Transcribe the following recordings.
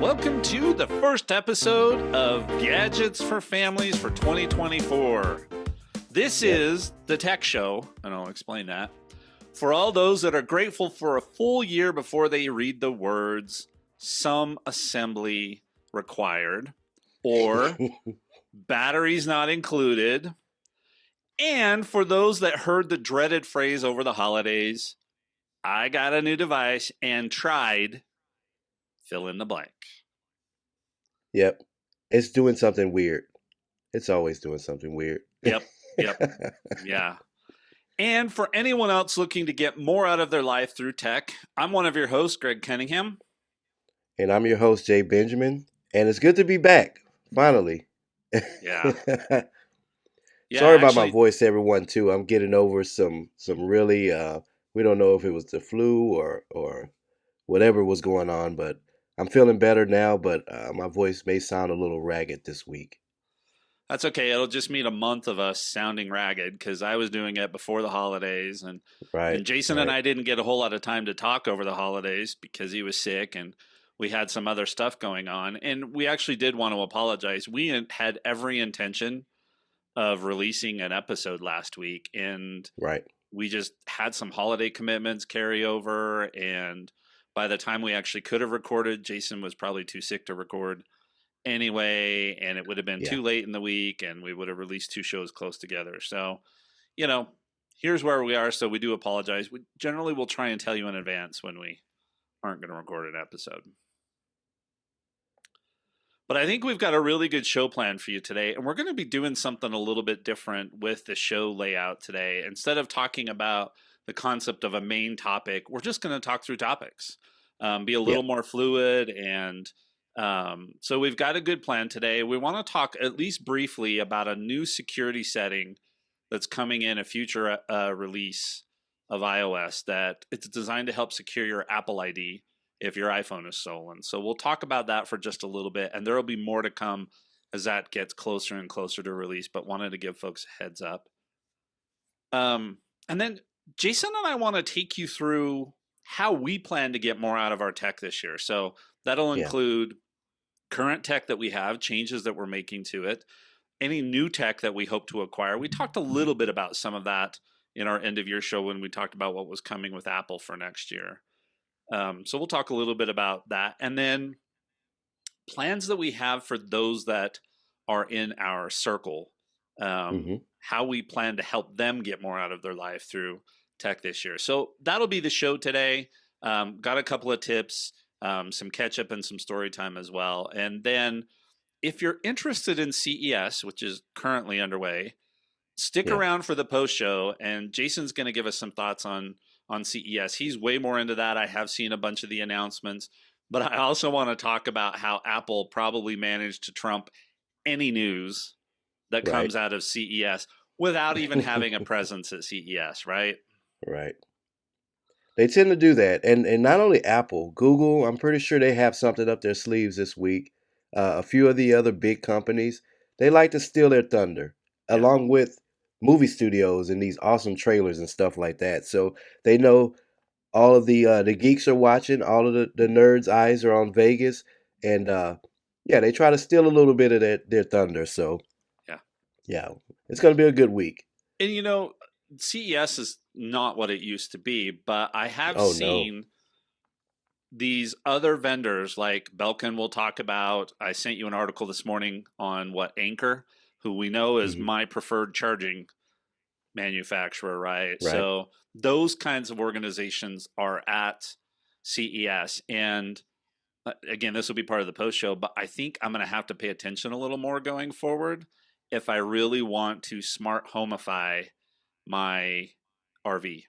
Welcome to the first episode of Gadgets for Families for 2024. This is the tech show, and I'll explain that, for all those that are grateful for a full year before they read the words, some assembly required, or batteries not included, and for those that heard the dreaded phrase over the holidays, I got a new device and tried, fill in the blank. Yep. It's doing something weird. It's always doing something weird. Yep. Yeah. And for anyone else looking to get more out of their life through tech, I'm one of your hosts, Greg Cunningham. And I'm your host, Jay Benjamin. And it's good to be back, finally. Yeah. Sorry about my voice, everyone, too. I'm getting over some really, we don't know if it was the flu or whatever was going on, but I'm feeling better now, but my voice may sound a little ragged this week. That's okay. It'll just mean a month of us sounding ragged because I was doing it before the holidays. And Jason and I didn't get a whole lot of time to talk over the holidays because he was sick and we had some other stuff going on. And we actually did want to apologize. We had every intention of releasing an episode last week. And we just had some holiday commitments carry over. And by the time we actually could have recorded, Jason was probably too sick to record anyway, and it would have been too late in the week, and we would have released two shows close together. So, here's where we are, so we do apologize. We generally will try and tell you in advance when we aren't going to record an episode. But I think we've got a really good show plan for you today, and we're going to be doing something a little bit different with the show layout today. Instead of talking about the concept of a main topic, we're just going to talk through topics, be a little more fluid. And so we've got a good plan today. We want to talk at least briefly about a new security setting that's coming in a future release of iOS that it's designed to help secure your Apple ID if your iPhone is stolen. So we'll talk about that for just a little bit, and there will be more to come as that gets closer and closer to release, but wanted to give folks a heads up. And then Jason and I want to take you through how we plan to get more out of our tech this year. So that'll include current tech that we have, changes that we're making to it, any new tech that we hope to acquire. We talked a little bit about some of that in our end of year show when we talked about what was coming with Apple for next year. So we'll talk a little bit about that. And then plans that we have for those that are in our circle, how we plan to help them get more out of their life through tech this year. So that'll be the show today. Got a couple of tips, some catch up and some story time as well. And then if you're interested in CES, which is currently underway, stick around for the post show, and Jason's going to give us some thoughts on CES. He's way more into that. I have seen a bunch of the announcements, but I also want to talk about how Apple probably managed to trump any news that comes out of CES without even having a presence at CES, right? Right. They tend to do that. And not only Apple, Google, I'm pretty sure they have something up their sleeves this week. A few of the other big companies, they like to steal their thunder, along with movie studios and these awesome trailers and stuff like that. So they know all of the geeks are watching, all of the nerds' eyes are on Vegas. And they try to steal a little bit of their thunder. So it's going to be a good week. And CES is not what it used to be, but I have seen these other vendors like Belkin we'll talk about. I sent you an article this morning on Anchor, who we know is my preferred charging manufacturer, right? So those kinds of organizations are at CES. And again, this will be part of the post show, but I think I'm going to have to pay attention a little more going forward if I really want to smart homify my RV,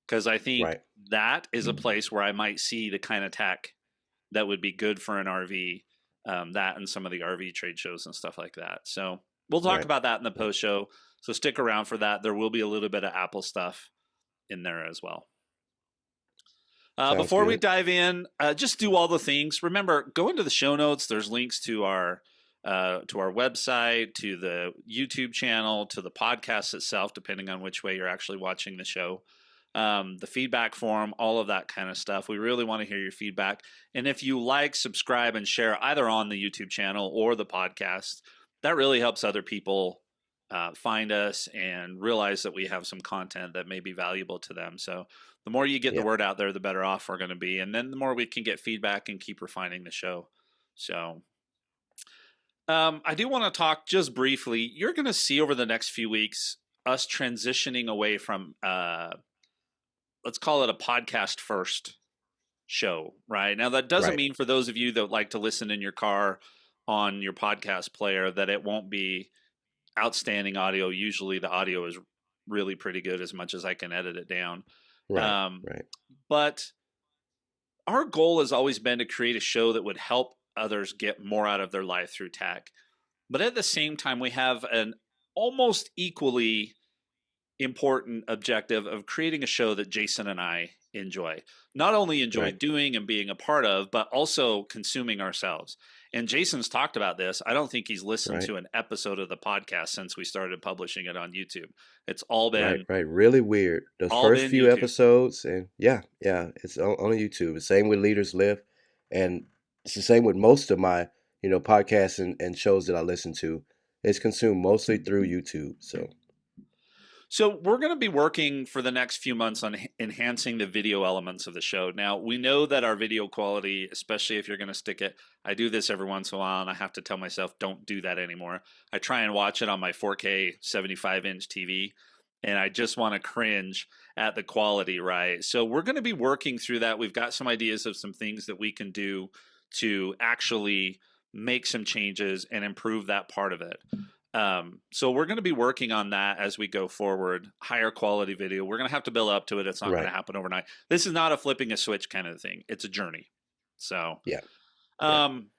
because I think that is a place where I might see the kind of tech that would be good for an RV, that and some of the RV trade shows and stuff like that. So we'll talk about that in the post show. So stick around for that. There will be a little bit of Apple stuff in there as well. Before we dive in, just do all the things. Remember, go into the show notes. There's links to our website, to the YouTube channel, to the podcast itself, depending on which way you're actually watching the show. the feedback form, all of that kind of stuff. We really want to hear your feedback. And if you like, subscribe, and share either on the YouTube channel or the podcast, that really helps other people find us and realize that we have some content that may be valuable to them. So the more you get the Yeah. word out there, the better off we're going to be. And then the more we can get feedback and keep refining the show. So I do want to talk just briefly. You're going to see over the next few weeks us transitioning away from, let's call it a podcast first show, right? Now, that doesn't Right. mean for those of you that like to listen in your car on your podcast player that it won't be outstanding audio. Usually the audio is really pretty good as much as I can edit it down. Right. Um, Right. but our goal has always been to create a show that would help others get more out of their life through tech. But at the same time, we have an almost equally important objective of creating a show that Jason and I enjoy. Not only enjoy Right. doing and being a part of, but also consuming ourselves. And Jason's talked about this. I don't think he's listened Right. to an episode of the podcast since we started publishing it on YouTube. It's all Right. been Right. Really weird. The all first been few YouTube. episodes, and yeah, yeah, it's on YouTube. The same with Leaders Lift, and it's the same with most of my, podcasts and shows that I listen to. It's consumed mostly through YouTube. So So we're going to be working for the next few months on enhancing the video elements of the show. Now, we know that our video quality, especially if you're going to stick it, I do this every once in a while and I have to tell myself don't do that anymore. I try and watch it on my 4K 75-inch TV and I just want to cringe at the quality, right? So we're going to be working through that. We've got some ideas of some things that we can do to actually make some changes and improve that part of it. So we're going to be working on that as we go forward. Higher quality video. We're going to have to build up to it. It's not going to right. happen overnight. This is not a flipping a switch kind of thing. It's a journey. So Yeah. Yeah. um,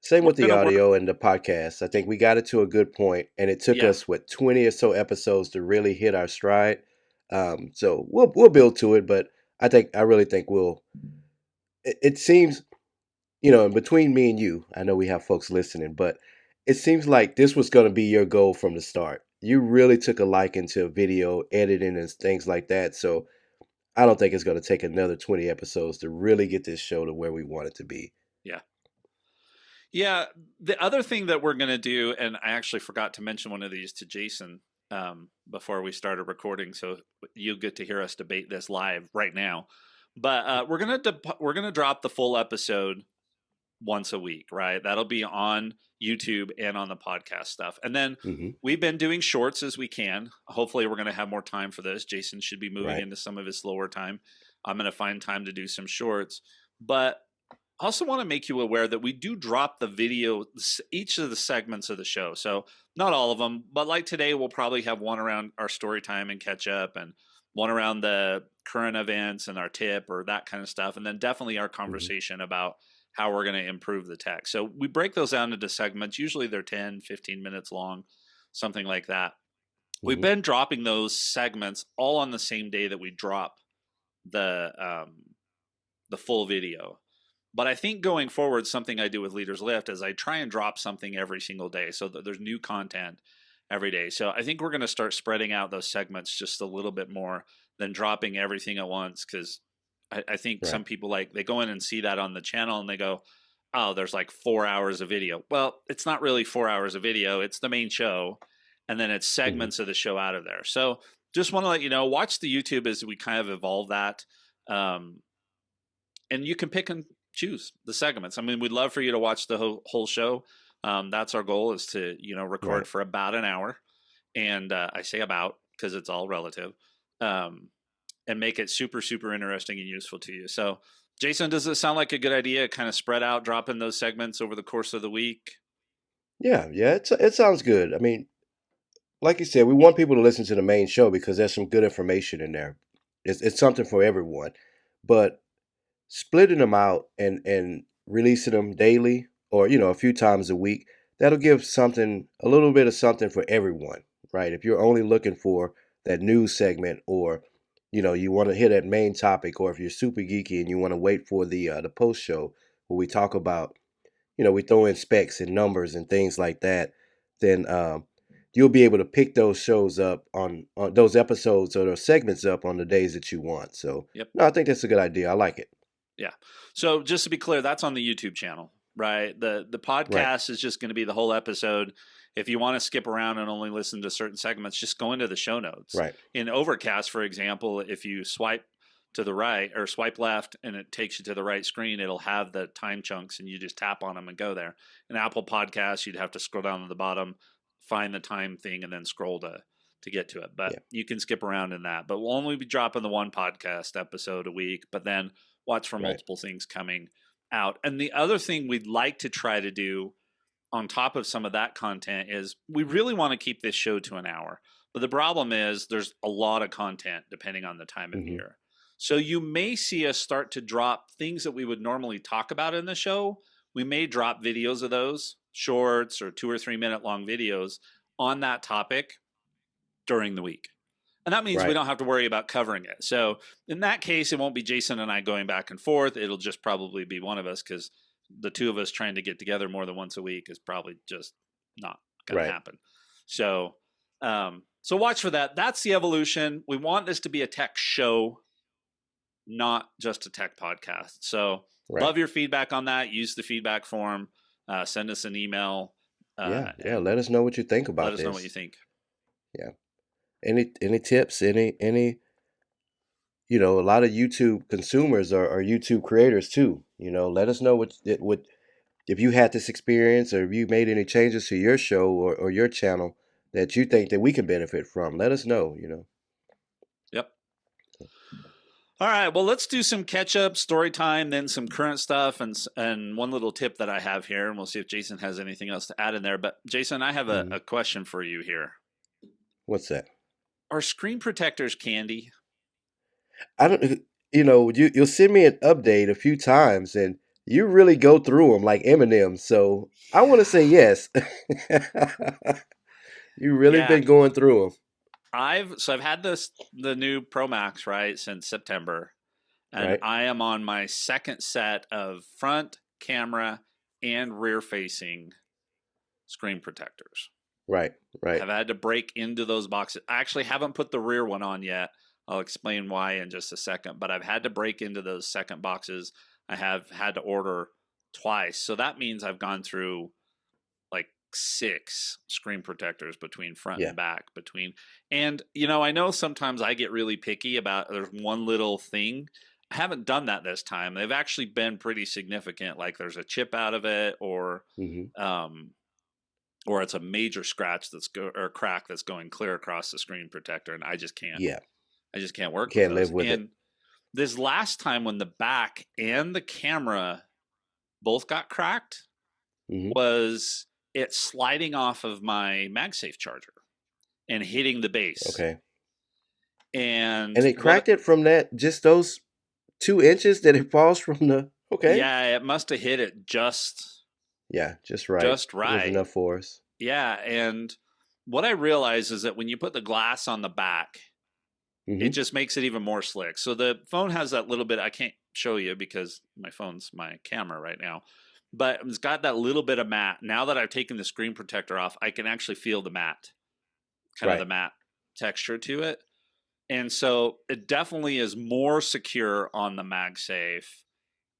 Same we're with the going to work. audio and the podcast. I think we got it to a good point, and it took Yeah, us 20 or so episodes to really hit our stride. So we'll build to it, but I really think we'll. It seems, in between me and you, I know we have folks listening, but it seems like this was going to be your goal from the start. You really took a liking to video editing and things like that. So I don't think it's going to take another 20 episodes to really get this show to where we want it to be. yeah. Yeah, the other thing that we're going to do, and I actually forgot to mention one of these to Jason before we started recording, so you get to hear us debate this live right now. But we're gonna drop the full episode once a week, right? That'll be on YouTube and on the podcast stuff. And then Hmm. we've been doing shorts as we can. Hopefully, we're going to have more time for this. Jason should be moving Right. into some of his slower time. I'm going to find time to do some shorts. But I also want to make you aware that we do drop the video, each of the segments of the show. So not all of them, but like today, we'll probably have one around our story time and catch up, and one around the current events and our tip or that kind of stuff. And then definitely our Hmm. conversation about how we're going to improve the tech. So we break those down into segments. Usually they're 10, 15 minutes long, something like that. We've Hmm. been dropping those segments all on the same day that we drop the full video. But I think going forward, something I do with Leaders Lift is I try and drop something every single day so that there's new content every day. So I think we're going to start spreading out those segments just a little bit more than dropping everything at once. Because I think Right. some people they go in and see that on the channel and they go, oh, there's like 4 hours of video. Well, it's not really 4 hours of video. It's the main show. And then it's Hmm. segments of the show out of there. So just want to let you know, watch the YouTube as we kind of evolve that. Um, and you can pick and choose the segments. I mean, we'd love for you to watch the whole show. That's our goal, is to record Right. for about an hour, and I say about because it's all relative, um, and make it super super interesting and useful to you. So, Jason, does it sound like a good idea? Kind of spread out, dropping those segments over the course of the week. Yeah. Yeah. It sounds good. I mean, like you said, we want people to listen to the main show because there's some good information in there. It's something for everyone, but splitting them out and releasing them daily or a few times a week, that'll give something, a little bit of something for everyone, right? If you're only looking for that news segment, or you want to hit that main topic, or if you're super geeky and you want to wait for the post show where we talk about, we throw in specs and numbers and things like that, then you'll be able to pick those shows up on those episodes or those segments up on the days that you want. So Yep. no, I think that's a good idea. I like it. Yeah. So just to be clear, that's on the YouTube channel, right? The Right. podcast is just going to be the whole episode. If you want to skip around and only listen to certain segments, just go into the show notes. Right. In Overcast, for example, if you swipe to the right or swipe left and it takes you to the right screen, it'll have the time chunks and you just tap on them and go there. In Apple Podcasts, you'd have to scroll down to the bottom, find the time thing, and then scroll to get to it. But Yeah. you can skip around in that. But we'll only be dropping the one podcast episode a week, but then watch for Right. multiple things coming out. And the other thing we'd like to try to do on top of some of that content is we really want to keep this show to an hour. But the problem is there's a lot of content depending on the time of Mm-hmm. year. So you may see us start to drop things that we would normally talk about in the show. We may drop videos of those, shorts or 2 or 3 minute long videos on that topic during the week. And that means we Right. don't have to worry about covering it. So in that case, it won't be Jason and I going back and forth. It'll just probably be one of us because the two of us trying to get together more than once a week is probably just not going Right. to happen. So, so watch for that. That's the evolution. We want this to be a tech show, not just a tech podcast. So Right. love your feedback on that. Use the feedback form. Send us an email. Yeah. And Let us know what you think about let us this. know what you think. Yeah. Any tips? Any you know, a lot of YouTube consumers are YouTube creators too. You know, let us know what if you had this experience or if you made any changes to your show or your channel that you think that we can benefit from. Let us know, you know. Yep. All right. Well, let's do some catch up, story time, then some current stuff, and one little tip that I have here, and we'll see if Jason has anything else to add in there. But Jason, I have a question for you here. What's that? Are screen protectors candy? I don't, you know, you'll send me an update a few times and you really go through them like Eminem. So I want to say yes. You really Yeah. been going through them. I've had the new Pro Max, right, since September. And Right. I am on my second set of front camera and rear facing screen protectors. Right. Right. I've had to break into those boxes. I actually haven't put the rear one on yet. I'll explain why in just a second, but I've had to break into those second boxes. I have had to order twice. So that means I've gone through like 6 screen protectors between front Yeah. and back and you know, I know sometimes I get really picky about there's one little thing. I haven't done that this time. They've actually been pretty significant, like there's a chip out of it or it's a major scratch or crack that's going clear across the screen protector, and I just can't Yeah. work with Can't those. live with it. And this last time when the back and the camera both got cracked was it sliding off of my MagSafe charger and hitting the base. Okay. And it cracked it from that, just those 2 inches that it falls from the, okay. Yeah, it must have hit it just Yeah, just right. Just It was right. enough force. Yeah, and what I realized is that when you put the glass on the back, it just makes it even more slick. So the phone has that little bit, I can't show you because my phone's my camera right now, but it's got that little bit of matte. Now that I've taken the screen protector off, I can actually feel the matte, kind of the matte texture to it. And so it definitely is more secure on the MagSafe,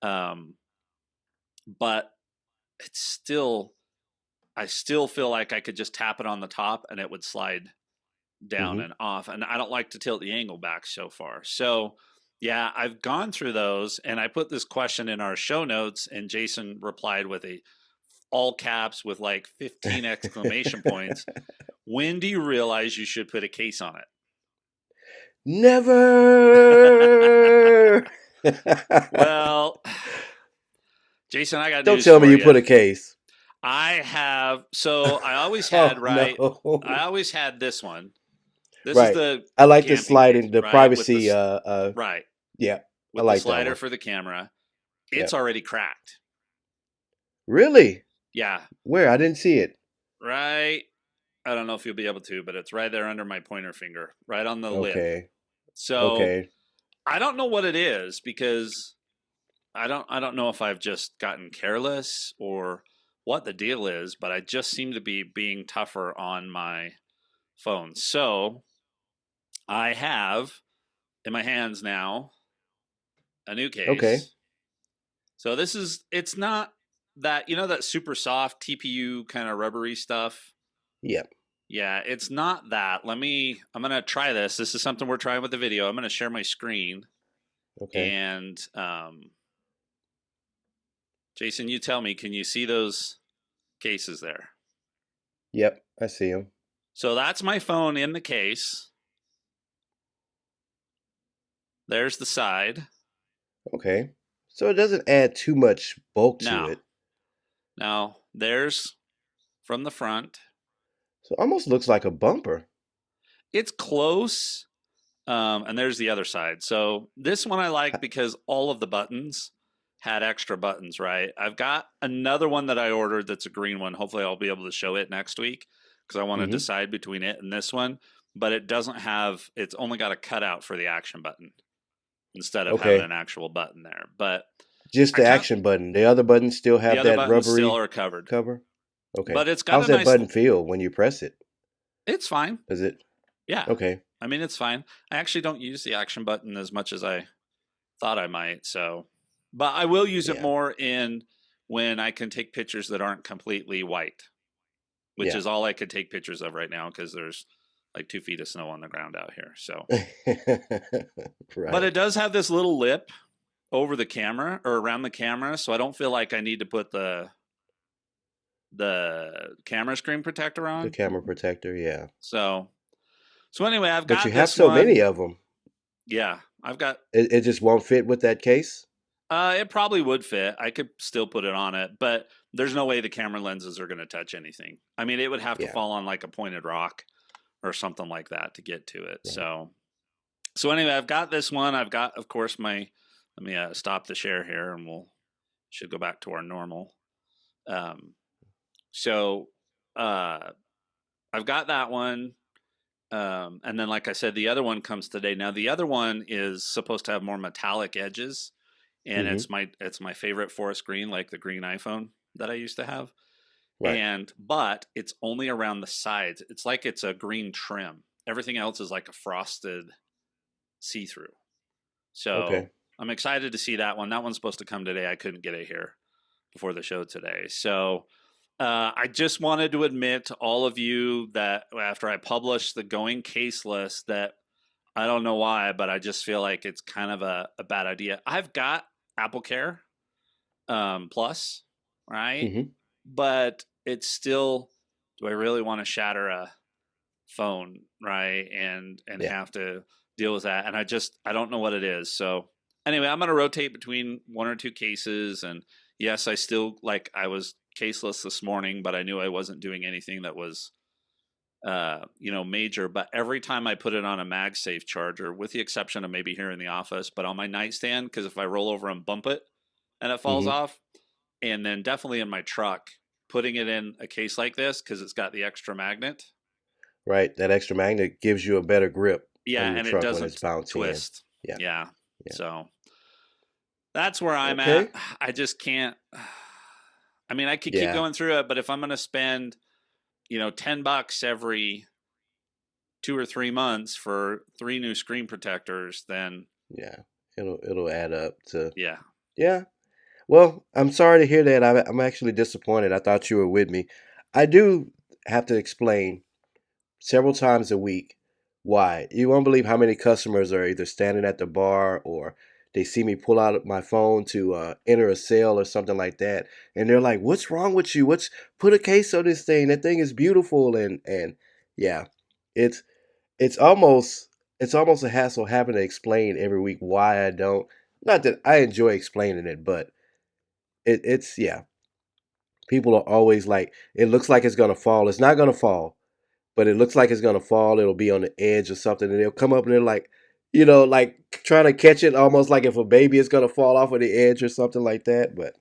but it's still, I still feel like I could just tap it on the top and it would slide down and off. And I don't like to tilt the angle back so far. So yeah, I've gone through those, and I put this question in our show notes, and Jason replied with a all caps with like 15 exclamation points. When do you realize you should put a case on it? Never. Well, Jason, I got Don't news tell for me you put a case. I have. So I always had No. I always had this one. This Right. is the I like the camping sliding, case, the right? privacy. Right. Yeah, With I like the slider that one. for the camera. Yeah. It's already cracked. Really? Yeah. Where? I didn't see it. Right. I don't know if you'll be able to, but it's right there under my pointer finger, right on the lip. Okay. So Okay. I don't know what it is because I don't know if I've just gotten careless or what the deal is, but I just seem to be being tougher on my phone. So I have in my hands now a new Okay. case. So it's not that, that super soft TPU kind of rubbery stuff. Yep. Yeah, it's not that. I'm going to try this. This is something we're trying with the video. I'm going to share my screen. Okay. And Jason, you tell me, can you see those cases there? Yep. I see them. So that's my phone in the case. There's the side. Okay. So it doesn't add too much bulk to Now, it. now there's from the front. So it almost looks like a bumper. It's close. And there's the other side. So this one I like because all of the buttons had extra buttons, right? I've got another one that I ordered that's a green one. Hopefully I'll be able to show it next week because I want to Mm-hmm. decide between it and this one. But it doesn't have, it's only got a cutout for the action button instead of having Okay. an actual button there. But Just I the kind action button. The other buttons still the have other that buttons still rubbery are covered. cover. Okay. But it's got How's a that nice, button feel when you press it? it's fine. Does it? Yeah. Okay. I mean, it's fine. I actually don't use the action button as much as I thought I might. So, but I will use it Yeah. more in when I can take pictures that aren't completely white, which Yeah. is all I could take pictures of right now because there's like 2 feet of snow on the ground out here. So, but Right. it does have this little lip over the camera or around the camera, so I don't feel like I need to put the camera screen protector The on. camera protector. Yeah. So, so anyway, I've But you got have this so many one. of them. Yeah, I've got. It just won't fit with that case. It probably would fit. I could still put it on it, but there's no way the camera lenses are going to touch anything. I mean, it would have to Yeah. fall on like a pointed rock or something like that to get to it. Right. So anyway, I've got this one. I've got, of course, my. Let me stop the share here, and we'll should go back to our normal. Um, so uh, I've got that one. And then, like I said, the other one comes today. Now, the other one is supposed to have more metallic edges, and Mm-hmm. it's my favorite forest green, like the green iPhone that I used to have. Right. But it's only around the sides. It's like it's a green trim. Everything else is like a frosted see through. So Okay. I'm excited to see that one. That one's supposed to come today. I couldn't get it here before the show today. So I just wanted to admit to all of you that after I published the going case list, that I don't know why, but I just feel like it's kind of a bad idea. I've got Apple Care Plus, right? Mm-hmm. But it's still, do I really want to shatter a phone, right? And Yeah. have to deal with that. And I don't know what it is. So anyway, I'm going to rotate between one or two cases. And yes, I was caseless this morning, but I knew I wasn't doing anything that was major. But every time I put it on a MagSafe charger, with the exception of maybe here in the office, but on my nightstand, because if I roll over and bump it and it falls Mm-hmm. off, and then definitely in my truck, putting it in a case like this because it's got the extra magnet. Right. That extra magnet gives you a better grip Yeah, on your and it truck when it's doesn't bouncing in. twist. Yeah. Yeah. Yeah. So that's where I'm at. Okay. I just can't. I mean, I could keep Yeah. going through it, but if I'm going to spend, $10 every 2 or 3 months for 3 new screen protectors, then Yeah. It'll add up to. yeah. Yeah. Well, I'm sorry to hear that. I'm actually disappointed. I thought you were with me. I do have to explain several times a week why. You won't believe how many customers are either standing at the bar or they see me pull out my phone to enter a sale or something like that, and they're like, "What's wrong with you? What's put a case on this thing? That thing is beautiful." And yeah, it's it's almost it's almost a hassle having to explain every week why I don't. Not that I enjoy explaining it, but it's yeah. People are always like, "It looks like it's gonna fall. It's not gonna fall." But it looks like it's gonna fall. It'll be on the edge or something, and they'll come up and they're like, like trying to catch it, almost like if a baby is gonna fall off of the edge or something like that. But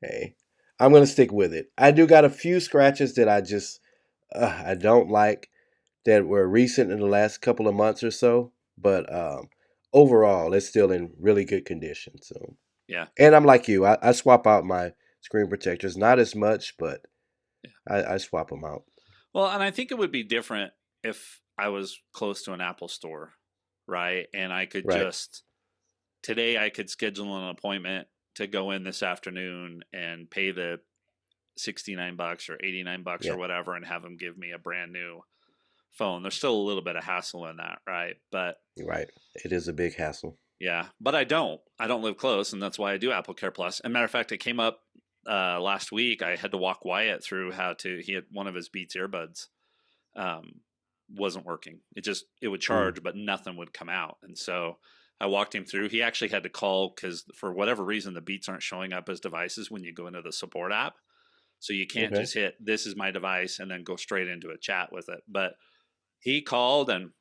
hey, I'm gonna stick with it. I do got a few scratches that I don't like that were recent in the last couple of months or so, but overall, it's still in really good condition. So, Yeah. and I'm like you, I swap out my screen protectors, not as much, but Yeah. I swap them out. Well, and I think it would be different. if I was close to an Apple store, right? And I could Right. just today I could schedule an appointment to go in this afternoon and pay the $69 or $89 or Yeah. whatever and have them give me a brand new phone. There's still a little bit of hassle in that, right? But Right. It is a big hassle. yeah, but I don't live close, and that's why I do Apple Care Plus. And matter of fact, it came up last week. I had to walk Wyatt through how to. He had one of his Beats earbuds um, wasn't working. It would Mm. charge, but nothing would come out. And so I walked him through. He actually had to call because for whatever reason the Beats aren't showing up as devices when you go into the support app. So you can't Okay. just hit this is my device and then go straight into a chat with it. But he called and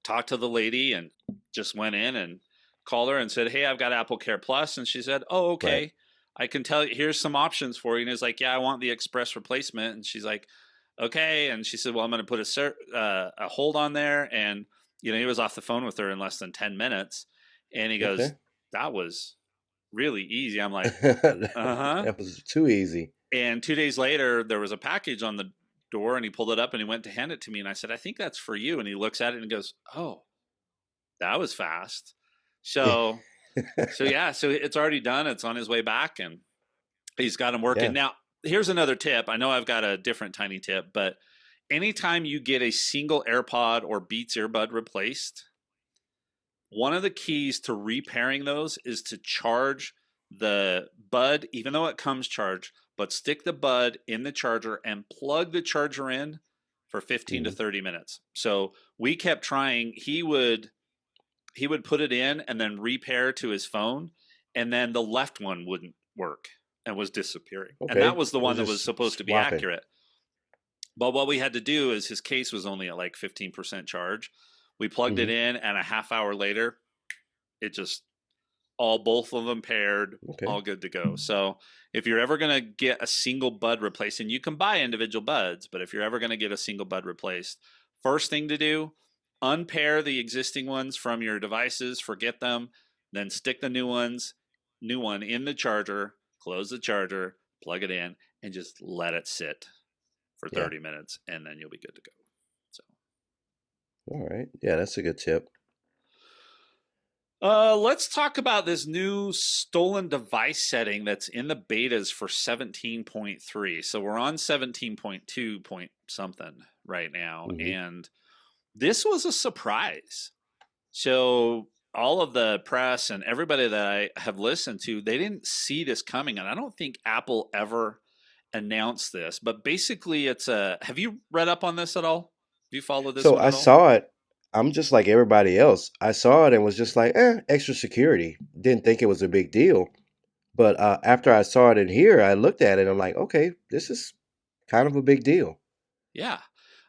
talked to the lady and just went in and called her and said, "Hey, I've got Apple Care Plus." And she said, "Oh, Right. okay. I can tell you, here's some options for you." And he's like, "Yeah, I want the express replacement." And she's like, "Okay." And she said, "Well, I'm going to put a hold on there." And, he was off the phone with her in less than 10 minutes. And he goes, Okay. "That was really easy." I'm like, "Uh huh." That was too easy. And 2 days later, there was a package on the door and he pulled it up and he went to hand it to me. And I said, "I think that's for you." And he looks at it and goes, "Oh, that was fast." So, yeah, so it's already done. It's on his way back and he's got him working. Yeah. Now, here's another tip. I know I've got a different tiny tip, but anytime you get a single AirPod or Beats earbud replaced, one of the keys to repairing those is to charge the bud, even though it comes charged, but stick the bud in the charger and plug the charger in for 15 to Hmm. 30 minutes. So we kept trying. He would put it in and then repair to his phone, and then the left one wouldn't work and was disappearing. And that Okay. was the It was one that was just supposed to be swapping. accurate. But what we had to do is his case was only at like 15% charge. We plugged it Hmm. in, and a half hour later, it just both of them paired, Okay. all good to go. So if you're ever going to get a single bud replaced, and you can buy individual buds, but if you're ever going to get a single bud replaced, first thing to do, unpair the existing ones from your devices, forget them, then stick the new one in the charger, close the charger, plug it in, and just let it sit for Yeah. 30 minutes, and then you'll be good to go. So All right. Yeah, that's a good tip. let's talk about this new stolen device setting that's in the betas for 17.3. So we're on 17.2 point something right now, Hmm. and this was a surprise. So all of the press and everybody that I have listened to, they didn't see this coming, and I don't think Apple ever announced this. But basically, it's a. Have you read up on this at all? Have you followed this So one I at all? saw it. I'm just like everybody else. I saw it and was just like, extra security. Didn't think it was a big deal. But after I saw it in here, I looked at it. I'm like, okay, this is kind of a big deal. Yeah.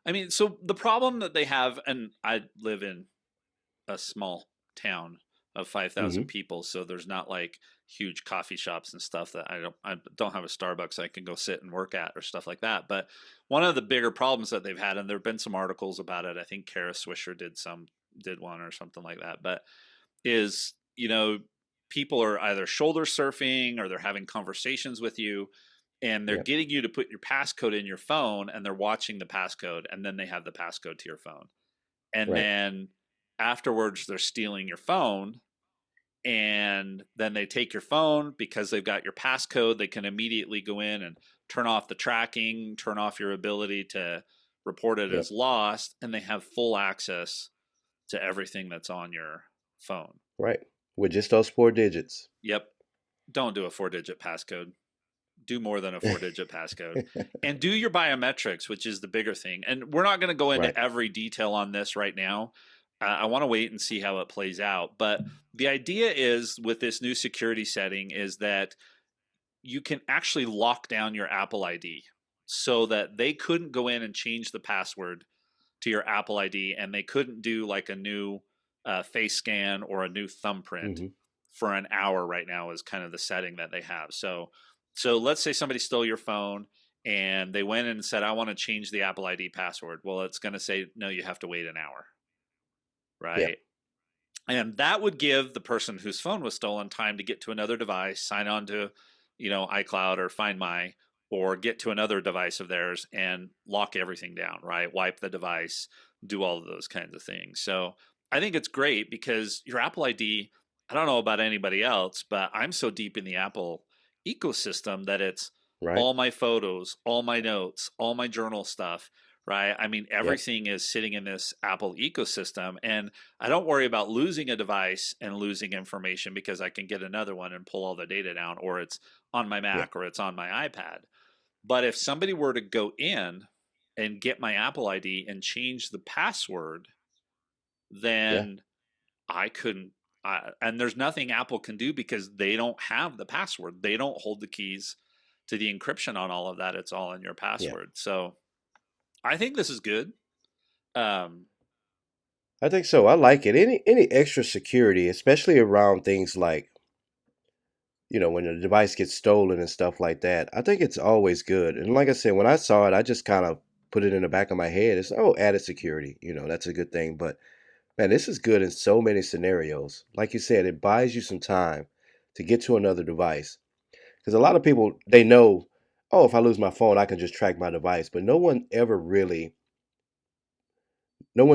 I mean, so the problem that they have, and I live in a small town of 5,000 Hmm. people, so there's not like huge coffee shops and stuff that I don't have a Starbucks I can go sit and work at or stuff like that. But one of the bigger problems that they've had, and there've been some articles about it, I think Kara Swisher did one or something like that, but is, people are either shoulder surfing or they're having conversations with you and they're Yep. getting you to put your passcode in your phone and they're watching the passcode and then they have the passcode to your phone. And Right. then afterwards they're stealing your phone and then they take your phone because they've got your passcode. They can immediately go in and turn off the tracking, turn off your ability to report it Yep. as lost, and they have full access to everything that's on your phone. Right. With just those 4 digits. Yep. Don't do a 4-digit passcode. Do more than a 4-digit passcode. And do your biometrics, which is the bigger thing. And we're not going to go Right. into every detail on this right now. I want to wait and see how it plays out. But the idea is with this new security setting is that you can actually lock down your Apple ID so that they couldn't go in and change the password to your Apple ID and they couldn't do like a new face scan or a new thumbprint Hmm. for an hour right now is kind of the setting that they have. So let's say somebody stole your phone and they went in and said, "I want to change the Apple ID password." Well, it's going to say, "No, you have to wait an hour." Yep. Right. And that would give the person whose phone was stolen time to get to another device, sign on to, iCloud or Find My, or get to another device of theirs and lock everything down, right? Wipe the device, do all of those kinds of things. So I think it's great because your Apple ID, I don't know about anybody else, but I'm so deep in the Apple ecosystem that it's Right. all my photos, all my notes, all my journal stuff, right? I mean, Yep. everything is sitting in this Apple ecosystem. And I don't worry about losing a device and losing information because I can get another one and pull all the data down, or it's on my Yeah. Mac or it's on my iPad. But if somebody were to go in and get my Apple ID and change the password, Yeah. then I couldn't. And there's nothing Apple can do because they don't have the password. They don't hold the keys to the encryption on all of that. It's all in your Yeah. password. So I think this is good. Um, I think so. I like it. Any extra security, especially around things like, when the device gets stolen and stuff like that. I think it's always good. And like I said, when I saw it, I just kind of put it in the back of my head. It's, oh, added security. That's a good thing. But man, this is good in so many scenarios. Like you said, it buys you some time to get to another device. Because a lot of people, they know, oh, if I lose my phone, I can just track my device. But no one's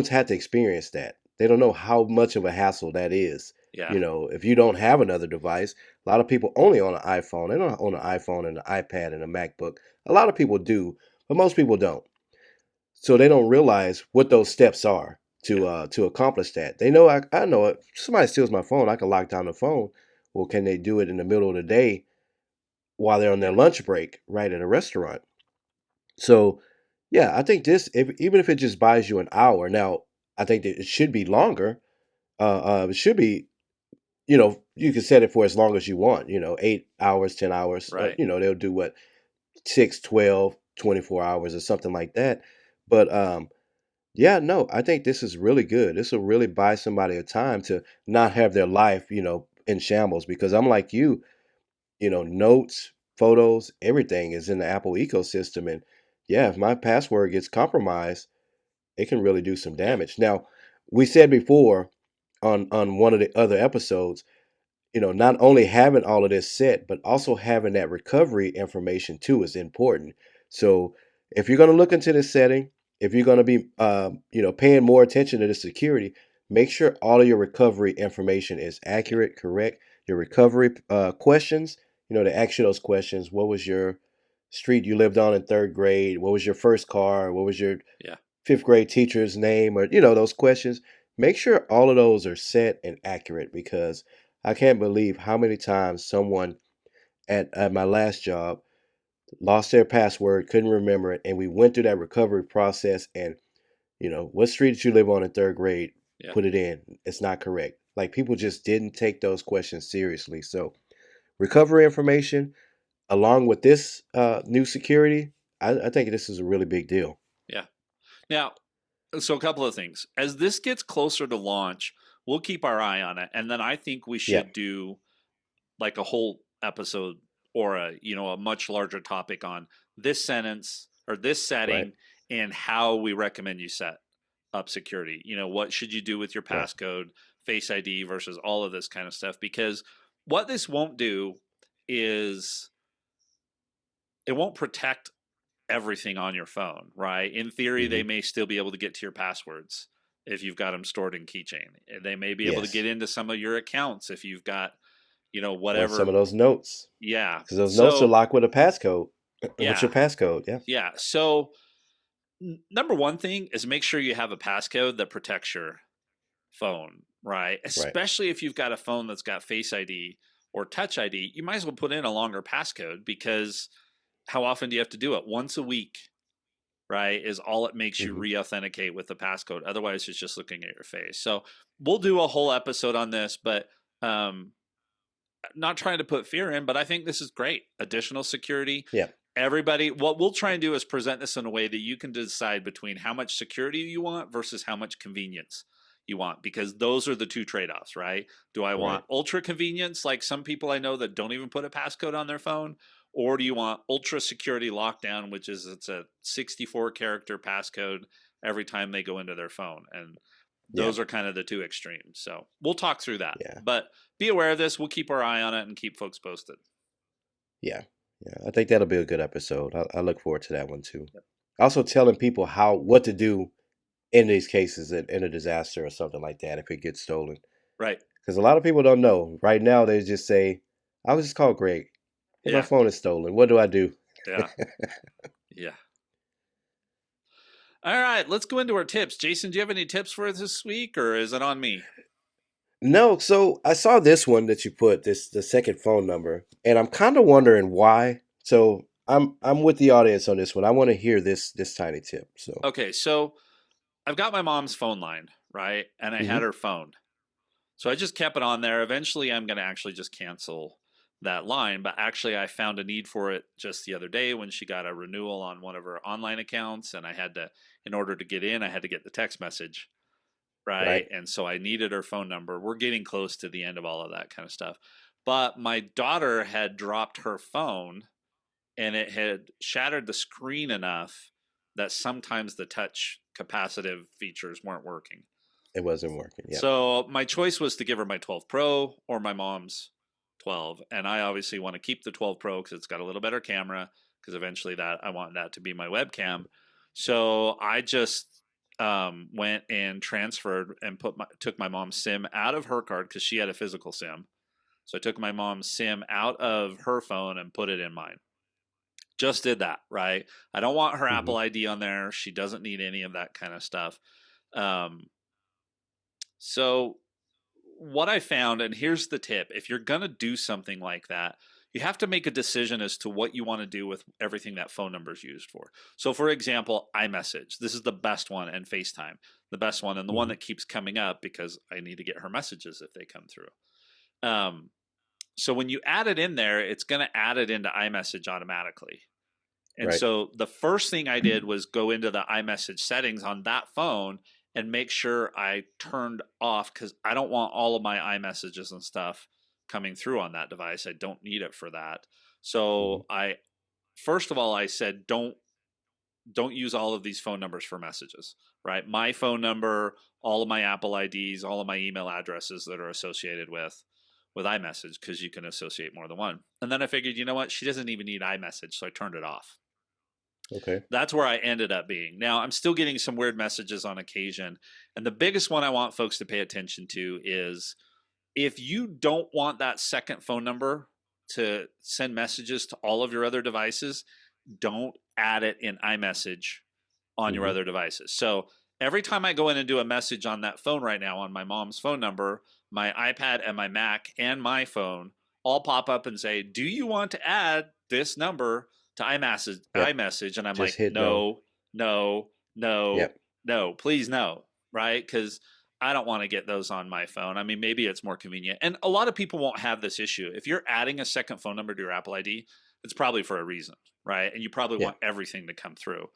had to experience that. They don't know how much of a hassle that is. yeah, If you don't have another device, a lot of people only own an iPhone. They don't own an iPhone and an iPad and a MacBook. A lot of people do, but most people don't. So they don't realize what those steps are yeah, to accomplish that. They know I know it. If somebody steals my phone, I can lock down the phone. Well, can they do it in the middle of the day while they're on their yeah, lunch break, right at a restaurant? So, yeah, I think this, even if it just buys you an hour, now I think that it should be longer. It should be, you can set it for as long as you want. 8 hours, 10 hours. right. They'll do what 6, 12, 24 hours or something like that. But yeah, no, I think this is really good. This will really buy somebody a time to not have their life, in shambles. Because I'm like you, notes, photos, everything is in the Apple ecosystem. And yeah, if my password gets compromised, it can really do some Yeah, damage. Now, we said before on one of the other episodes, not only having all of this set, but also having that recovery information too is important. So if you're going to look into this setting, if you're going to be, paying more attention to the security, make sure all of your recovery information is yeah, accurate, correct. Your recovery questions, they ask you those questions. What was your street you lived on in third grade? What was your first car? What was your yeah, fifth grade teacher's name? Or, those questions. Make sure all of those are set and accurate, because I can't believe how many times someone at my last job lost their password, couldn't remember it, and we went through that recovery process. And what street did you live on in third grade? yeah, Put it in. It's not correct. Like, people just didn't take those questions seriously. So recovery information, along with this new security, I think this is a really big deal. yeah. Now, so a couple of things. As this gets closer to launch, we'll keep our eye on it, and then I think we Yeah. should do like a whole episode or a much larger topic on this sentence or this Right. setting and how we recommend you set up security. What should you do with your Right. passcode, Face ID versus all of this kind of stuff? Because what this won't do is it won't protect everything on your phone, right? In theory, they Hmm. may still be able to get to your passwords if you've got them stored in keychain. They may be able to Yes. get into some of your accounts if you've got, Or some whatever. of those notes, Yeah. because those notes are So, locked with a passcode. What's your yeah. passcode? Yeah. Yeah. So, number one thing is make sure you have a passcode that protects your phone, right? Right. Especially if you've got a phone that's got Face ID or Touch ID, you might as well put in a longer passcode because how often do you have to do it? Once a week, right? Is all it makes you Hmm. re-authenticate with the passcode. Otherwise, it's just looking at your face. So we'll do a whole episode on this, but um, not trying to put fear in, but I think this is great. Additional security. Yeah. Everybody, what we'll try and do is present this in a way that you can decide between how much security you want versus how much convenience you want, because those are the two trade-offs, right? Do I Right. want ultra convenience, like some people I know that don't even put a passcode on their phone, or do you want ultra security lockdown, which is it's a 64 character passcode every time they go into their phone? And Yeah. those are kind of the two extremes. So we'll talk through that, Yeah. but be aware of this. We'll keep our eye on it and keep folks posted. Yeah. Yeah, I think that'll be a good episode. I look forward to that one too. Yep. Also, telling people what to do in these cases in a disaster or something like that if it gets stolen. Right. Because a lot of people don't know. Right now, they just say, "I was just called Greg. Hey, my Yeah. phone is stolen. What do I do?" Yeah. Yeah. All right, let's go into our tips. Jason, do you have any tips for us this week, or is it on me? No, so I saw this one that you put the second phone number, and I'm kind of wondering why. So I'm with the audience on this one. I want to hear this tiny tip. So, Okay, so I've got my mom's phone line, right? And I had hmm her phone. So I just kept it on there. Eventually, I'm going to actually just cancel that line. But actually, I found a need for it just the other day when she got a renewal on one of her online accounts. And I had to, in order to get in, I had to get the text message, right, right? And so I needed her phone number. We're getting close to the end of all of that kind of stuff. But my daughter had dropped her phone and it had shattered the screen enough that sometimes the touch capacitive features weren't working. it wasn't working. Yep. So my choice was to give her my 12 Pro or my mom's 12, and I obviously want to keep the 12 Pro because it's got a little better camera. Because eventually that I want that to be my webcam. So I just went and transferred and took my mom's SIM out of her card because she had a physical SIM. So I took my mom's SIM out of her phone and put it in mine. Just did that, right? I don't want her hmm Apple ID on there. She doesn't need any of that kind of stuff. Um, so what I found, and here's the tip: if you're gonna do something like that, you have to make a decision as to what you want to do with everything that phone number is used for. So, for example, iMessage. This is the best one, and FaceTime, the best one, and the one hmm that keeps coming up because I need to get her messages if they come through. Um, so when you add it in there, it's going to add it into iMessage automatically. And Right. so the first thing I did was go into the iMessage settings on that phone and make sure I turned off because I don't want all of my iMessages and stuff coming through on that device. I don't need it for that. hmm So I first of all I said don't use all of these phone numbers for messages, right? My phone number, all of my Apple IDs, all of my email addresses that are associated with iMessage because you can associate more than one. And then I figured, you know what? She doesn't even need iMessage, so I turned it off. Okay. That's where I ended up being. Now, I'm still getting some weird messages on occasion. And the biggest one I want folks to pay attention to is if you don't want that second phone number to send messages to all of your other devices, don't add it in iMessage on your hmm other devices. So every time I go in and do a message on that phone right now on my mom's phone number, my iPad and my Mac and my phone all pop up and say, "Do you want to add this number to iMessage?" Yep. iMessage, and I'm Just like, hit no. "No, no, no, Yep. no, please no." Right? Because I don't want to get those on my phone. I mean, maybe it's more convenient. And a lot of people won't have this issue. If you're adding a second phone number to your Apple ID, it's probably for a reason, right? And you probably Yeah. want everything to come through.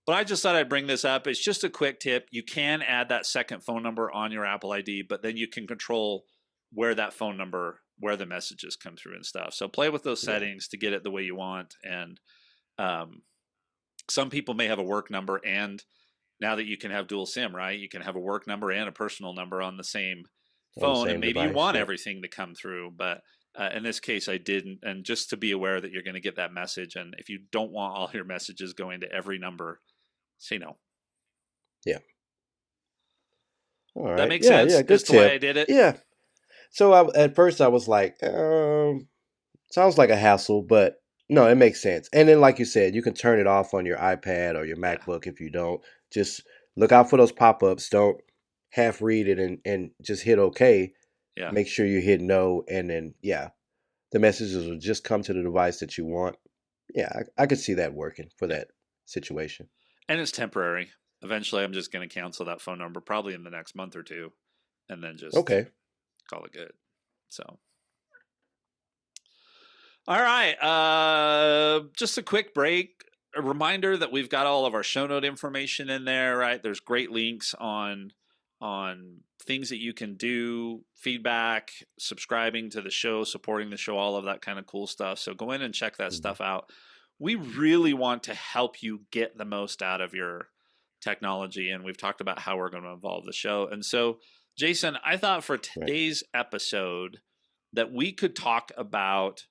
But I just thought I'd bring this up. It's just a quick tip. You can add that second phone number on your Apple ID, but then you can control where that phone number, where the messages come through and stuff. So play with those Yeah. settings to get it the way you want. And um, some people may have a work number, and now that you can have dual SIM, right? You can have a work number and a personal number on the same On the phone, and same maybe you device. want Yep. everything to come through. But in this case, I didn't. And just to be aware that you're going to get that message, and if you don't want all your messages going to every number, say no. Yeah. All That right. makes Yeah. sense Yeah. as Good to why I tip. did it. Yeah. So at first I was like, sounds like a hassle, but no, it makes sense. And then, like you said, you can turn it off on your iPad or your Yeah, MacBook if you don't. Just look out for those pop ups. Don't half read it and just hit OK. yeah. Make sure you hit no. And then, yeah, the messages will just come to the device that you want. Yeah, I could see that working for Yep. that situation. And it's temporary. Eventually, I'm just going to cancel that phone number probably in the next month or two and then just Okay. call it good. So, all right. Just a quick break. A reminder that we've got all of our show note information in there, right? There's great links on things that you can do, feedback, subscribing to the show, supporting the show, all of that kind of cool stuff. So go in and check that hmm stuff out. We really want to help you get the most out of your technology, and we've talked about how we're going to evolve the show. And so, Jason, I thought for Right. today's episode that we could talk about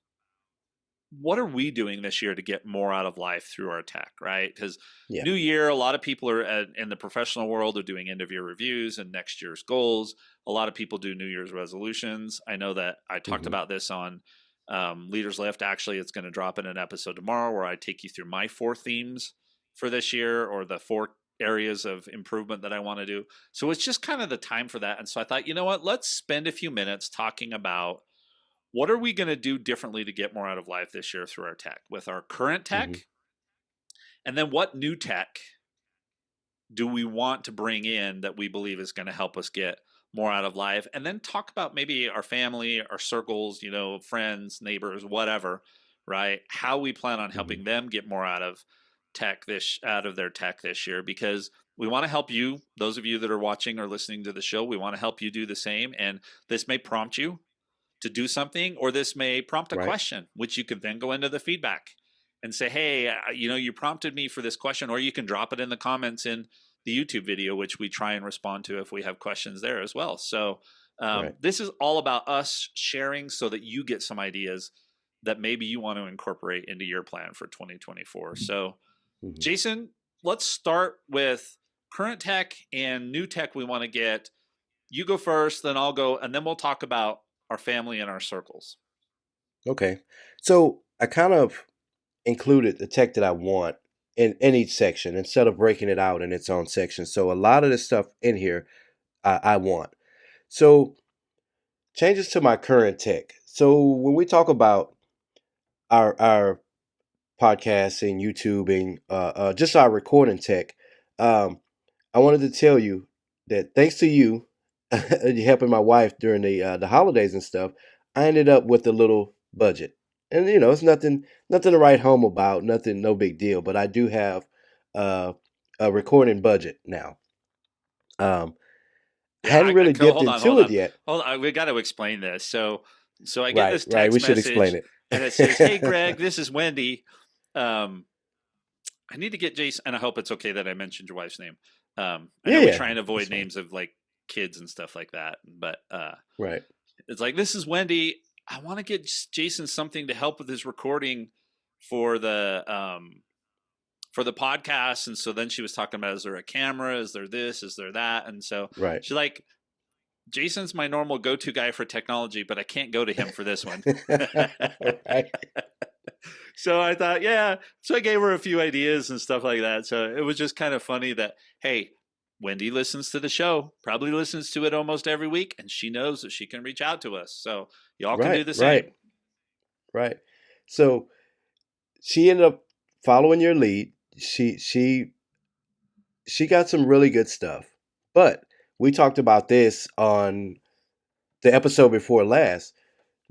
what are we doing this year to get more out of life through our tech, right? Because Yeah. new year, a lot of people are in the professional world are doing end of year reviews and next year's goals. A lot of people do New Year's resolutions. I know that I talked Hmm. about this on Leaders Lift. Actually, it's going to drop in an episode tomorrow where I take you through my 4 themes for this year, or the 4 areas of improvement that I want to do. So it's just kind of the time for that. And so I thought, you know what? Let's spend a few minutes talking about what are we going to do differently to get more out of life this year through our tech, with our current Hmm. tech, and then what new tech do we want to bring in that we believe is going to help us get more out of life, and then talk about maybe our family, our circles, friends, neighbors, whatever, right? How we plan on Hmm. helping them get more out of their tech this year, because we want to help you, those of you that are watching or listening to the show. We want to help you do the same, and this may prompt you to do something, or this may prompt a Right. question, which you could then go into the feedback and say, hey, you prompted me for this question, or you can drop it in the comments in the YouTube video, which we try and respond to if we have questions there as well. So Right. this is all about us sharing so that you get some ideas that maybe you want to incorporate into your plan for 2024. So, Hmm. Jason, let's start with current tech and new tech we want to get. You go first, then I'll go, and then we'll talk about our family and our circles. Okay. So I kind of included the tech that I want in each section instead of breaking it out in its own section. So a lot of this stuff in here I want. So changes to my current tech. So when we talk about our podcasting, YouTubing, just our recording tech, um, I wanted to tell you that thanks to you helping my wife during the holidays and stuff, I ended up with a little budget. And it's nothing to write home about, nothing, no big deal. But I do have uh, a recording budget now. Um, Yeah, hadn't really dipped hold on, hold into it on, yet. hold on. We got to explain this. So I get Right, this right. We text should explain message, and it says, "Hey, it. Greg, this is Wendy. Um, I need to get Jason, and I hope it's okay that I mentioned your wife's name. I Yeah, know we yeah, try and that's avoid fine. names of like kids and stuff like that, but Right. it's like, this is Wendy. I want to get Jason something to help with his recording for the podcast." And so then she was talking about, is there a camera? Is there this? Is there that? And so Right. she's like, Jason's my normal go-to guy for technology, but I can't go to him for this one. Right. So I thought, yeah. So I gave her a few ideas and stuff like that. So it was just kind of funny that, hey, Wendy listens to the show, probably listens to it almost every week, and she knows that she can reach out to us. So y'all can do Right. the Right. same. Right. So she ended up following your lead. She got some really good stuff. But we talked about this on the episode before last.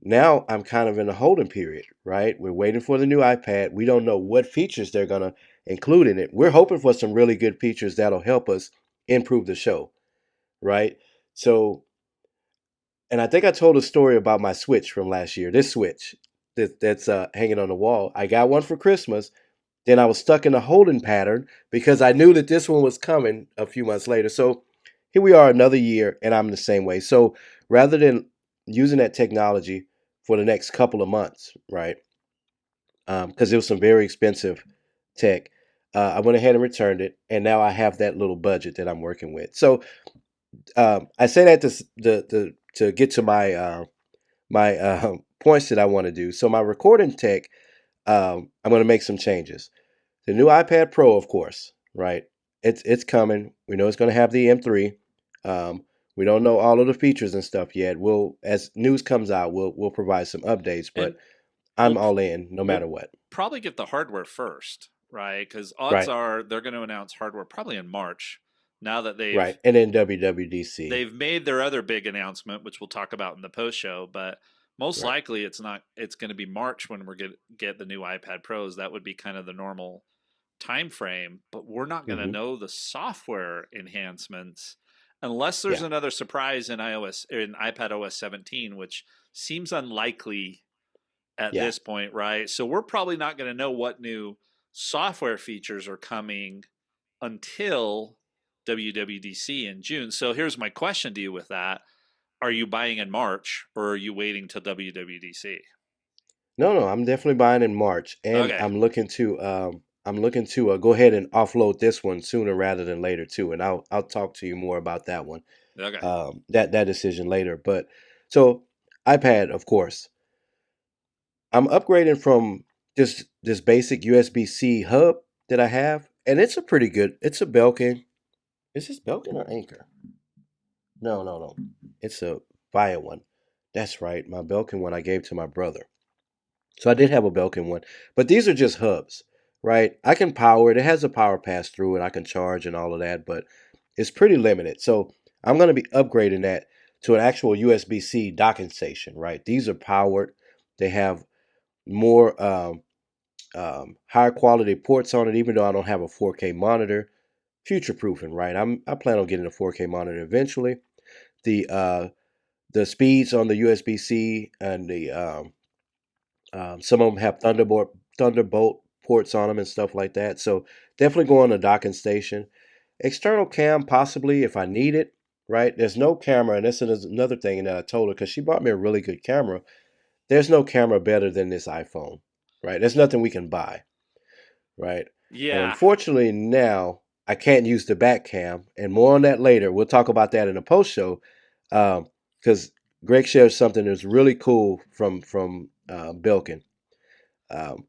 Now I'm kind of in a holding period, right? We're waiting for the new iPad. We don't know what features they're going to include in it. We're hoping for some really good features that'll help us improve the show, right? So, and I think I told a story about my Switch from last year. This Switch that's hanging on the wall. I got one for Christmas. Then I was stuck in a holding pattern because I knew that this one was coming a few months later. So here we are another year and I'm the same way. So rather than using that technology for the next couple of months, right? Because it was some very expensive tech. I went ahead and returned it, and now I have that little budget that I'm working with. So I say that to get to my points that I want to do. So my recording tech, I'm going to make some changes. The new iPad Pro, of course, right? It's coming. We know it's going to have the M3. Um, we don't know all of the features and stuff yet. We'll, as news comes out, we'll provide some updates. But And I'm we'll all in, no we'll matter what. probably get the hardware first, right? Because odds Right, are they're going to announce hardware probably in March. Now that right. And then WWDC. they've made their other big announcement, which we'll talk about in the post show, but most Right. likely it's not. It's going to be March when we're get the new iPad Pros. That would be kind of the normal time frame, but we're not going to Hmm. know the software enhancements unless there's Yeah, another surprise in iPad OS 17, which seems unlikely at yeah. this point, right? So we're probably not going to know what new software features are coming until WWDC in June. So here's my question to you with that. Are you buying in March or are you waiting till WWDC? No, no, I'm definitely buying in March, and Okay. I'm looking to go ahead and offload this one sooner rather than later too, and I'll talk to you more about that one, Okay. that decision later. But so iPad, of course, I'm upgrading from this basic USB-C hub that I have, and it's a pretty good. It's a Belkin. Is this Belkin or Anchor? No, no, no. It's a Via one. That's right, my Belkin one I gave to my brother. So I did have a Belkin one, but these are just hubs, right? I can power it. It has a power pass through, and I can charge and all of that, but it's pretty limited. So I'm going to be upgrading that to an actual USB-C docking station, right? These are powered. They have more higher quality ports on it, even though I don't have a 4K monitor. Future proofing, right? I plan on getting a 4K monitor eventually. The uh, the speeds on the USB C and the some of them have Thunderbolt ports on them and stuff like that. So definitely go on a docking station. External cam possibly if I need it. Right? There's no camera, and this is another thing that I told her because she bought me a really good camera. There's no camera better than this iPhone. Right? There's nothing we can buy. Right? And Yeah. unfortunately now I can't use the back cam, and more on that later. We'll talk about that in a post show, because Greg shares something that's really cool from Belkin. Um,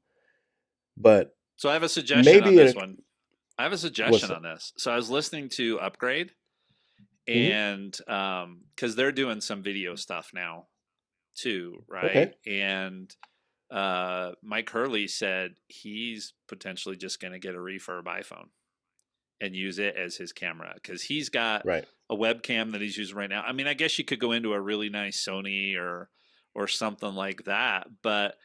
but So I have a suggestion on maybe in a this one. I have a what's suggestion it? on this. So I was listening to Upgrade, Hmm. and because they're doing some video stuff now too, right? Okay, And Mike Hurley said he's potentially just going to get a refurb iPhone and use it as his camera because he's got right, a webcam that he's using right now. I mean, I guess you could go into a really nice Sony or something like that, but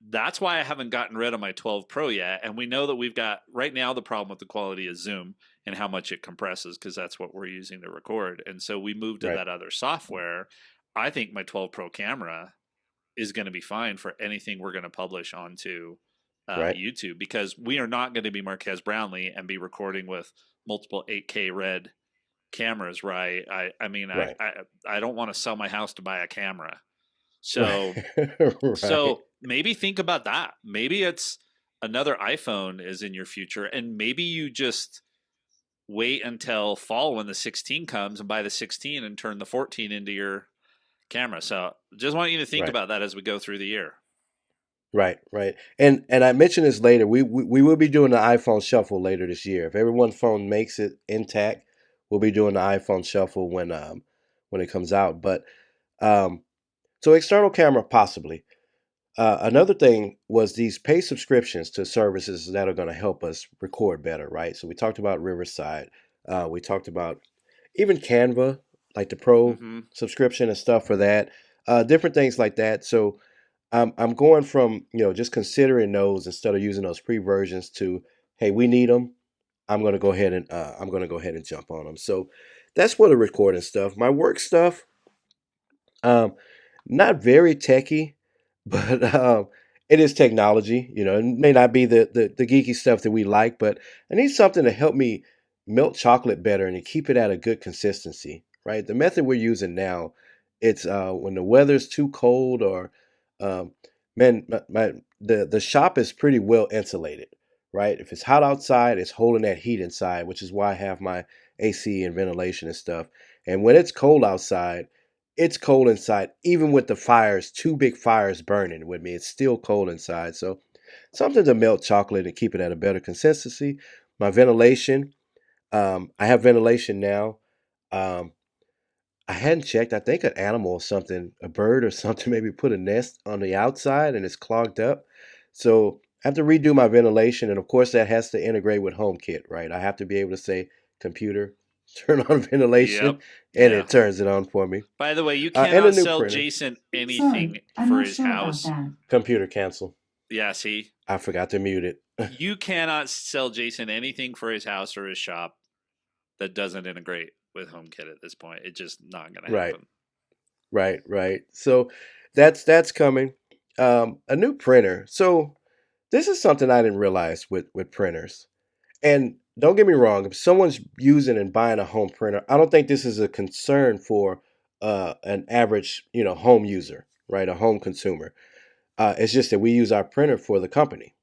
that's why I haven't gotten rid of my 12 Pro yet. And we know that we've got right now the problem with the quality is Zoom and how much it compresses because that's what we're using to record. And so we moved to right, that other software. I think my 12 Pro camera is going to be fine for anything we're going to publish onto right, YouTube because we are not going to be Marquez Brownlee and be recording with multiple 8K red cameras, right? I mean, right, I don't want to sell my house to buy a camera. So right, right, so maybe think about that. Maybe it's another iPhone is in your future, and maybe you just wait until fall when the 16 comes and buy the 16 and turn the 14 into your camera. So just want you to think right. about that as we go through the year. Right, right, and I mentioned this later. We will be doing the iPhone shuffle later this year. If everyone's phone makes it intact, we'll be doing the iPhone shuffle when it comes out. But um, so external camera possibly. Another thing was these pay subscriptions to services that are going to help us record better, right? So we talked about Riverside. We talked about even Canva, like the Pro Mm-hmm. subscription and stuff for that. Different things like that. So I'm going from just considering those instead of using those pre versions to, hey, we need them. I'm going to go ahead and jump on them. So that's for the recording stuff. My work stuff. Um, Not very techy, but it is technology. It may not be the geeky stuff that we like, but I need something to help me melt chocolate better and to keep it at a good consistency. Right, the method we're using now, it's when the weather's too cold or, um, man, the shop is pretty well insulated. Right, if it's hot outside, it's holding that heat inside, which is why I have my AC and ventilation and stuff. And when it's cold outside, it's cold inside, even with the fires, two big fires burning with me. It's still cold inside. So something to melt chocolate and keep it at a better consistency. My ventilation, I have ventilation now. Um, I hadn't checked. I think an animal or something, a bird or something, maybe put a nest on the outside and it's clogged up. So I have to redo my ventilation. And of course, that has to integrate with HomeKit, right? I have to be able to say, computer, turn on ventilation, Yep. and Yeah. it turns it on for me. By the way, you And a cannot new sell printer. Jason Sorry, anything I'm for not his sure about house. that. Computer cancel. Yeah, see, I forgot to mute it. you cannot sell Jason anything for his house or his shop that doesn't integrate with HomeKit at this point. It's just not going to Right, happen. right, right. So that's coming. A new printer. So this is something I didn't realize with printers. And don't get me wrong, if someone's using and buying a home printer, I don't think this is a concern for an average, home user, right? A home consumer. It's just that we use our printer for the company,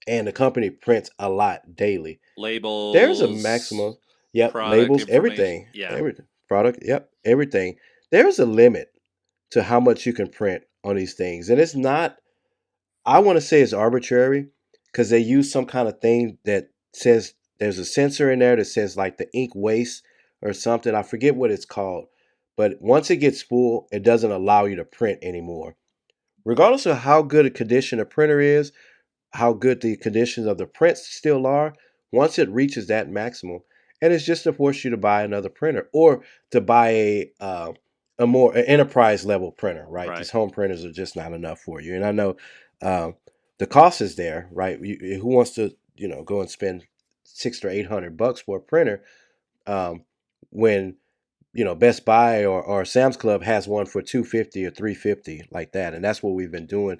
and the company prints a lot daily. There's a Labels, maximum. Yep, product labels, information. everything, Yeah. everything, product. Yep, everything. There's a limit to how much you can print on these things, and it's not. I want to say it's arbitrary because they use some kind of thing that says there's a sensor in there that says like the ink waste or something. I forget what it's called, but once it gets full, it doesn't allow you to print anymore. Regardless of how good a condition a printer is, how good the conditions of the prints still are, once it reaches that maximum, and it's just to force you to buy another printer or to buy a more enterprise level printer, right? Right. These home printers are just not enough for you, and I know the cost is there, right? Who wants to go and spend $600 or $800 for a printer um, when Best Buy or Sam's Club has one for 250 or 350 like that, and that's what we've been doing,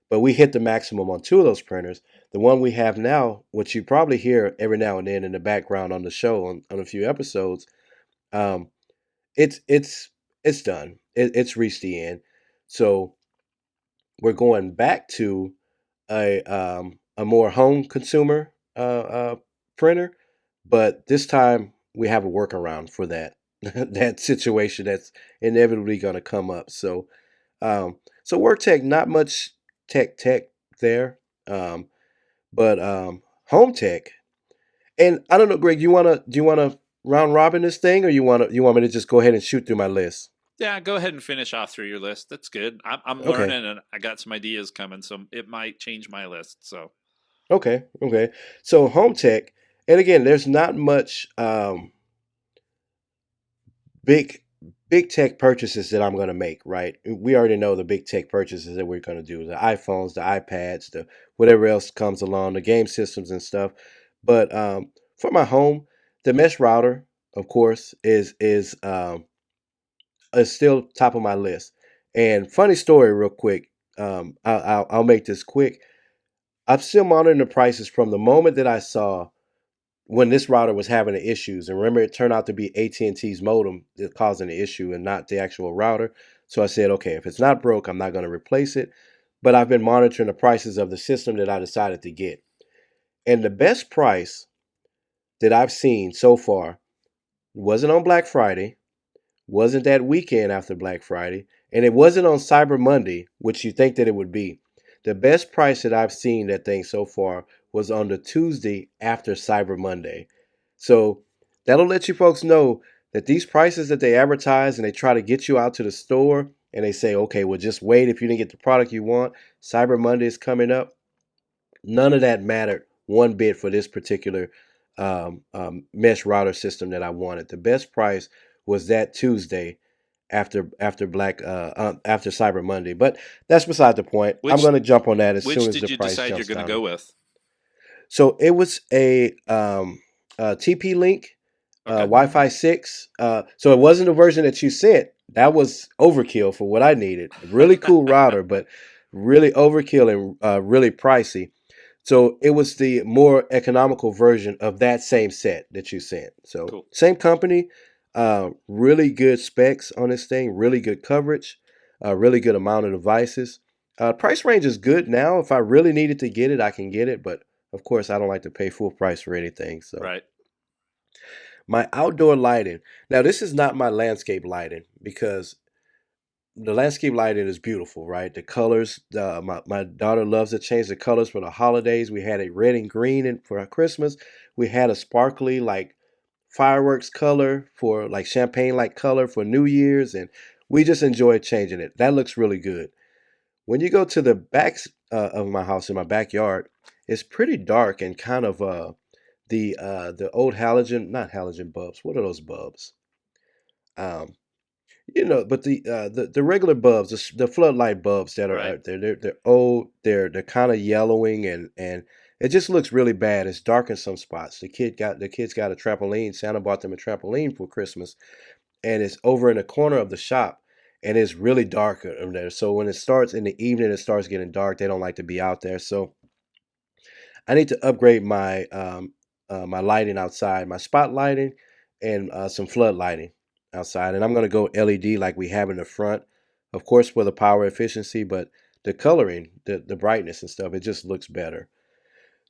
but we hit the maximum on two of those printers. The one we have now, which you probably hear every now and then in the background on the show on a few episodes, um, it's done. It's reached the end. So we're going back to a more home consumer printer, but this time we have a workaround for that that situation that's inevitably going to come up. So work tech, not much tech there, um, but home tech. And I don't know, Greg. Do you wanna round robin this thing, or you want me to just go ahead and shoot through my list? Yeah, go ahead and finish off through your list. That's good. I'm Okay, learning and I got some ideas coming, so it might change my list. So, okay. So home tech, and again, there's not much big big tech purchases that I'm going to make, right? We already know the big tech purchases that we're going to do: the iPhones, the iPads, the whatever else comes along, the game systems and stuff. But for my home, the mesh router, of course, is still top of my list. And funny story, real quick. I'll make this quick. I'm still monitoring the prices from the moment that I saw when this router was having the issues. And remember, it turned out to be AT&T's modem that causing the issue and not the actual router. So I said, okay, if it's not broke, I'm not going to replace it. But I've been monitoring the prices of the system that I decided to get. And the best price that I've seen so far wasn't on Black Friday, wasn't that weekend after Black Friday, and it wasn't on Cyber Monday, which you think that it would be. The best price that I've seen that thing so far was on the Tuesday after Cyber Monday. So that'll let you folks know that these prices that they advertise and they try to get you out to the store and they say, okay, well, just wait if you didn't get the product you want. Cyber Monday is coming up. None of that mattered one bit for this particular mesh router system that I wanted. The best price was that Tuesday after Cyber Monday. But that's beside the point. I'm which going to jump on that as soon which as the did you price decide you're jumps going to down. go with? So it was a TP Link Okay. Wi-Fi 6. So it wasn't the version that you sent. That was overkill for what I needed. Really cool router, but really overkill and really pricey. So it was the more economical version of that same set that you sent. So Cool. same company, really good specs on this thing, really good coverage, really good amount of devices. Price range is good now. If I really needed to get it, I can get it. But of course, I don't like to pay full price for anything. So Right. my outdoor lighting. Now this is not my landscape lighting because the landscape lighting is beautiful, right? The colors, my daughter loves to change the colors for the holidays. We had a red and green for Christmas. We had a sparkly like fireworks color for like champagne like color for New Year's, and we just enjoyed changing it. That looks really good. When you go to the back of my house in my backyard, it's pretty dark and kind of the old halogen, not halogen bulbs. What are those bulbs? Um, but the regular bulbs, the floodlight bulbs that are Right. out there, they're old. They're kind of yellowing and it just looks really bad. It's dark in some spots. The kids got a trampoline. Santa bought them a trampoline for Christmas, and it's over in the corner of the shop, and it's really dark in there. So when it starts in the evening, it starts getting dark. They don't like to be out there. So I need to upgrade my lighting outside, my spot lighting, and some flood lighting outside. And I'm going to go LED like we have in the front, of course, for the power efficiency, but the coloring, the brightness and stuff. It just looks better.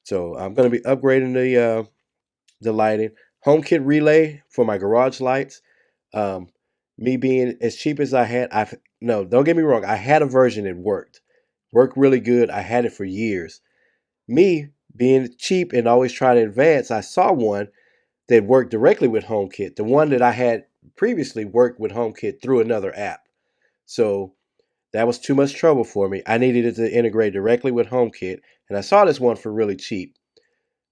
So I'm going to be upgrading the lighting. HomeKit relay for my garage lights. Um, Me being as cheap as I had, I no, don't get me wrong. I had a version that worked really good. I had it for years. Me being cheap and always trying to advance, I saw one that worked directly with HomeKit. The one that I had previously worked with HomeKit through another app. So that was too much trouble for me. I needed it to integrate directly with HomeKit, and I saw this one for really cheap.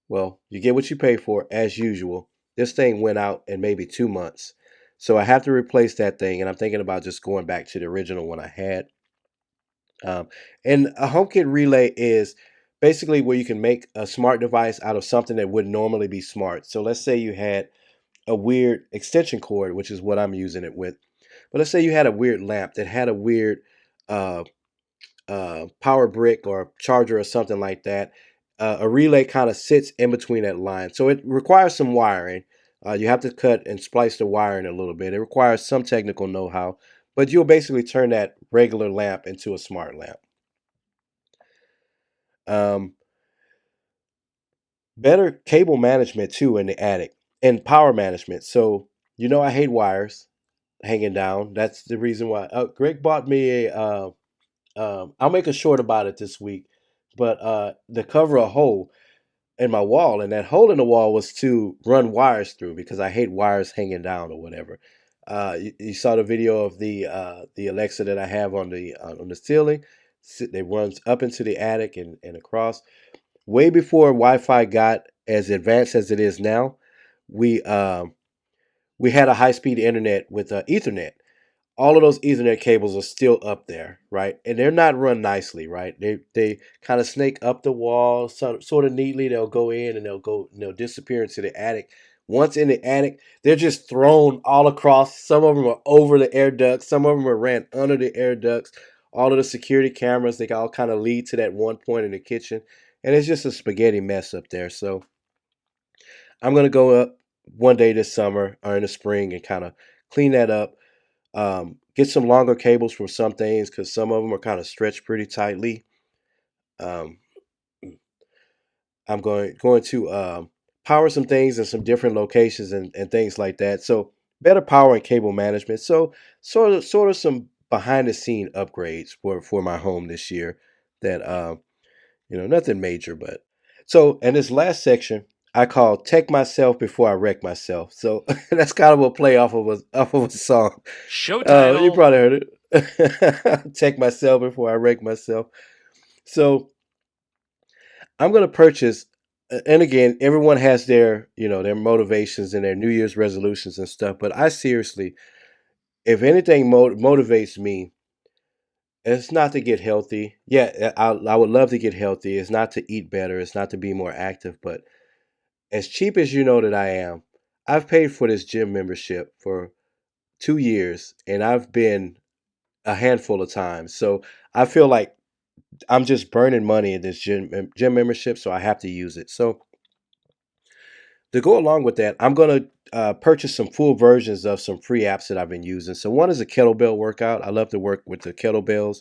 Well, you get what you pay for, as usual. This thing went out in maybe 2 months. So I have to replace that thing, and I'm thinking about just going back to the original one I had. Um, and a HomeKit relay is basically where you can make a smart device out of something that would normally be smart. So let's say you had a weird extension cord, which is what I'm using it with. But let's say you had a weird lamp that had a weird uh, power brick or charger or something like that. A relay kind of sits in between that line. So it requires some wiring. You have to cut and splice the wiring a little bit. It requires some technical know how, but you'll basically turn that regular lamp into a smart lamp. Um, Better cable management too in the attic and power management. So, I hate wires hanging down. That's the reason why. Greg bought me I'll make a short about it this week, but to cover a hole in my wall, and that hole in the wall was to run wires through because I hate wires hanging down or whatever. You saw the video of the Alexa that I have on the ceiling. It runs up into the attic and across. Way before Wi-Fi got as advanced as it is now, we um, we had a high-speed internet with Ethernet. All of those Ethernet cables are still up there, right? And they're not run nicely, right? They kind of snake up the wall, sort of neatly. They'll go in and they'll disappear into the attic. Once in the attic, they're just thrown all across. Some of them are over the air ducts. Some of them are ran under the air ducts. All of the security cameras, they all kind of lead to that one point in the kitchen, and it's just a spaghetti mess up there. So I'm gonna go up one day this summer or in the spring and kind of clean that up. Get some longer cables for some things because some of them are kind of stretched pretty tightly. Um, I'm going to power some things in some different locations and things like that. So better power and cable management. So sort of some behind the scene upgrades for my home this year. That nothing major, but so in this last section. I call "Tech Myself Before I Wreck Myself." So that's kind of a play off of a song. Show You title. probably heard it. Check myself before I wreck myself. So I'm going to purchase, and again, everyone has their motivations and their New Year's resolutions and stuff. But I seriously, if anything motivates me, it's not to get healthy. Yeah, I would love to get healthy. It's not to eat better. It's not to be more active. But as cheap as you know that I am, I've paid for this gym membership for 2 years, and I've been a handful of times. So I feel like I'm just burning money in this gym membership, so I have to use it. So to go along with that, I'm gonna purchase some full versions of some free apps that I've been using. So one is a kettlebell workout. I love to work with the kettlebells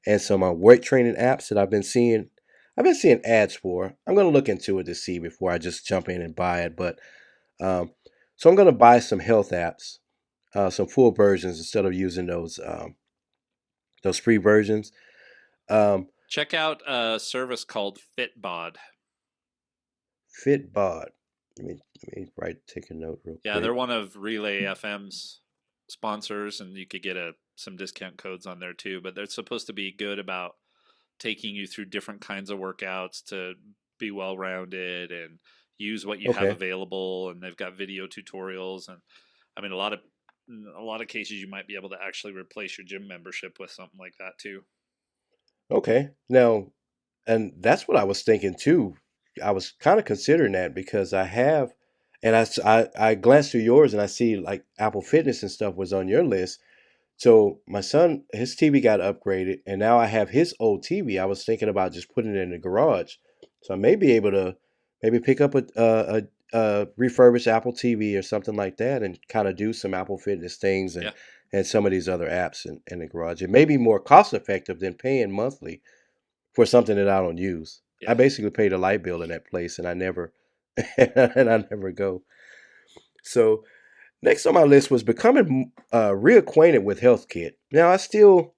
and some weight training apps that I've been seeing. I've been seeing ads for. I'm gonna look into it to see before I just jump in and buy it. But um, so I'm gonna buy some health apps, some full versions instead of using those free versions. Um, Check out a service called Fitbod. Fitbod. Let me take a note real Yeah, they're quick. one of Relay FM's sponsors, and you could get some discount codes on there too. But they're supposed to be good about taking you through different kinds of workouts to be well rounded and use what you have Okay. available. And they've got video tutorials, and I mean a lot of cases you might be able to actually replace your gym membership with something like that too. Okay. Now, and that's what I was thinking too. I was kind of considering that because I have, and I glanced through yours and I see like Apple Fitness and stuff was on your list. So my son, his TV got upgraded, and now I have his old TV. I was thinking about just putting it in the garage, so I may be able to maybe pick up refurbish Apple TV or something like that, and kind of do some Apple Fitness things Yeah. and some of these other apps in the garage. It may be more cost effective than paying monthly for something that I don't use. I Yeah. basically pay the light bill in that place, and I never and I never go. So next on my list was becoming reacquainted with HealthKit. Now I still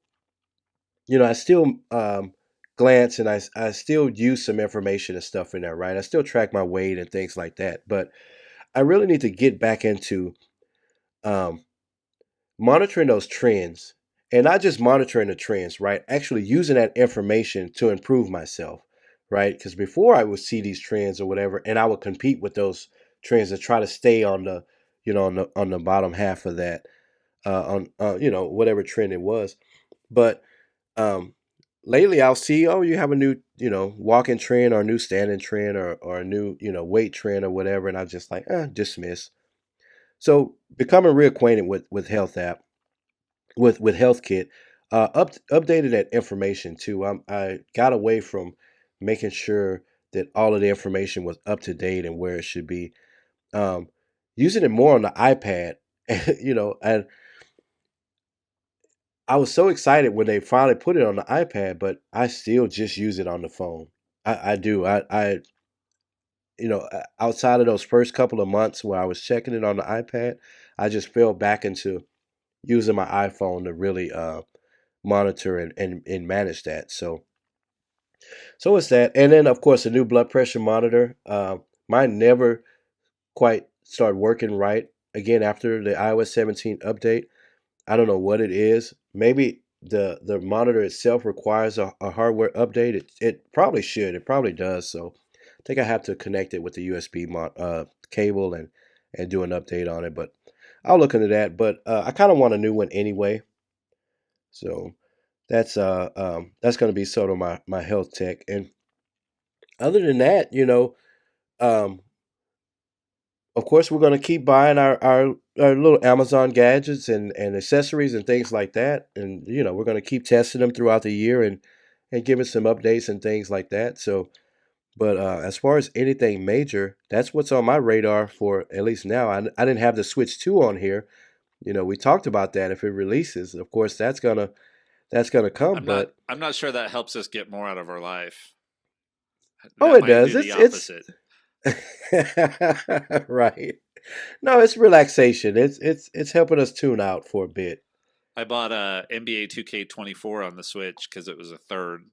glance and I still use some information and stuff in there, right? I still track my weight and things like that, but I really need to get back into um, monitoring those trends, and not just monitoring the trends, right? Actually using that information to improve myself, right? Because before I would see these trends or whatever, and I would compete with those trends and try to stay on the, on the bottom half of that, on whatever trend it was. But um, lately, I'll see, oh, you have a new, walking trend or a new standing trend or a new, weight trend or whatever, and I'm just like, dismiss. So becoming reacquainted with Health app, with HealthKit, updated that information too. I got away from making sure that all of the information was up to date and where it should be. Um, Using it more on the iPad, and I was so excited when they finally put it on the iPad, but I still just use it on the phone. I do. Outside of those first couple of months where I was checking it on the iPad, I just fell back into using my iPhone to really monitor and manage that. So it's that. And then, of course, a new blood pressure monitor. Mine never quite started working right again after the iOS 17 update. I don't know what it is. Maybe the monitor itself requires a hardware update. It probably should. It probably does. So I think I have to connect it with the USB cable and do an update on it. But I'll look into that. But I kind of want a new one anyway. So that's going to be sort of my health tech. And other than that, um, of course, we're going to keep buying our little Amazon gadgets and accessories and things like that. And, we're going to keep testing them throughout the year and giving some updates and things like that. So, but as far as anything major, that's what's on my radar for at least now. I didn't have the Switch 2 on here. We talked about that if it releases. Of course, that's gonna come. But I'm not sure that helps us get more out of our life. oh, That it might does. do the It's opposite. right. No, it's relaxation. It's helping us tune out for a bit. I bought a NBA 2K24 on the Switch because it was a third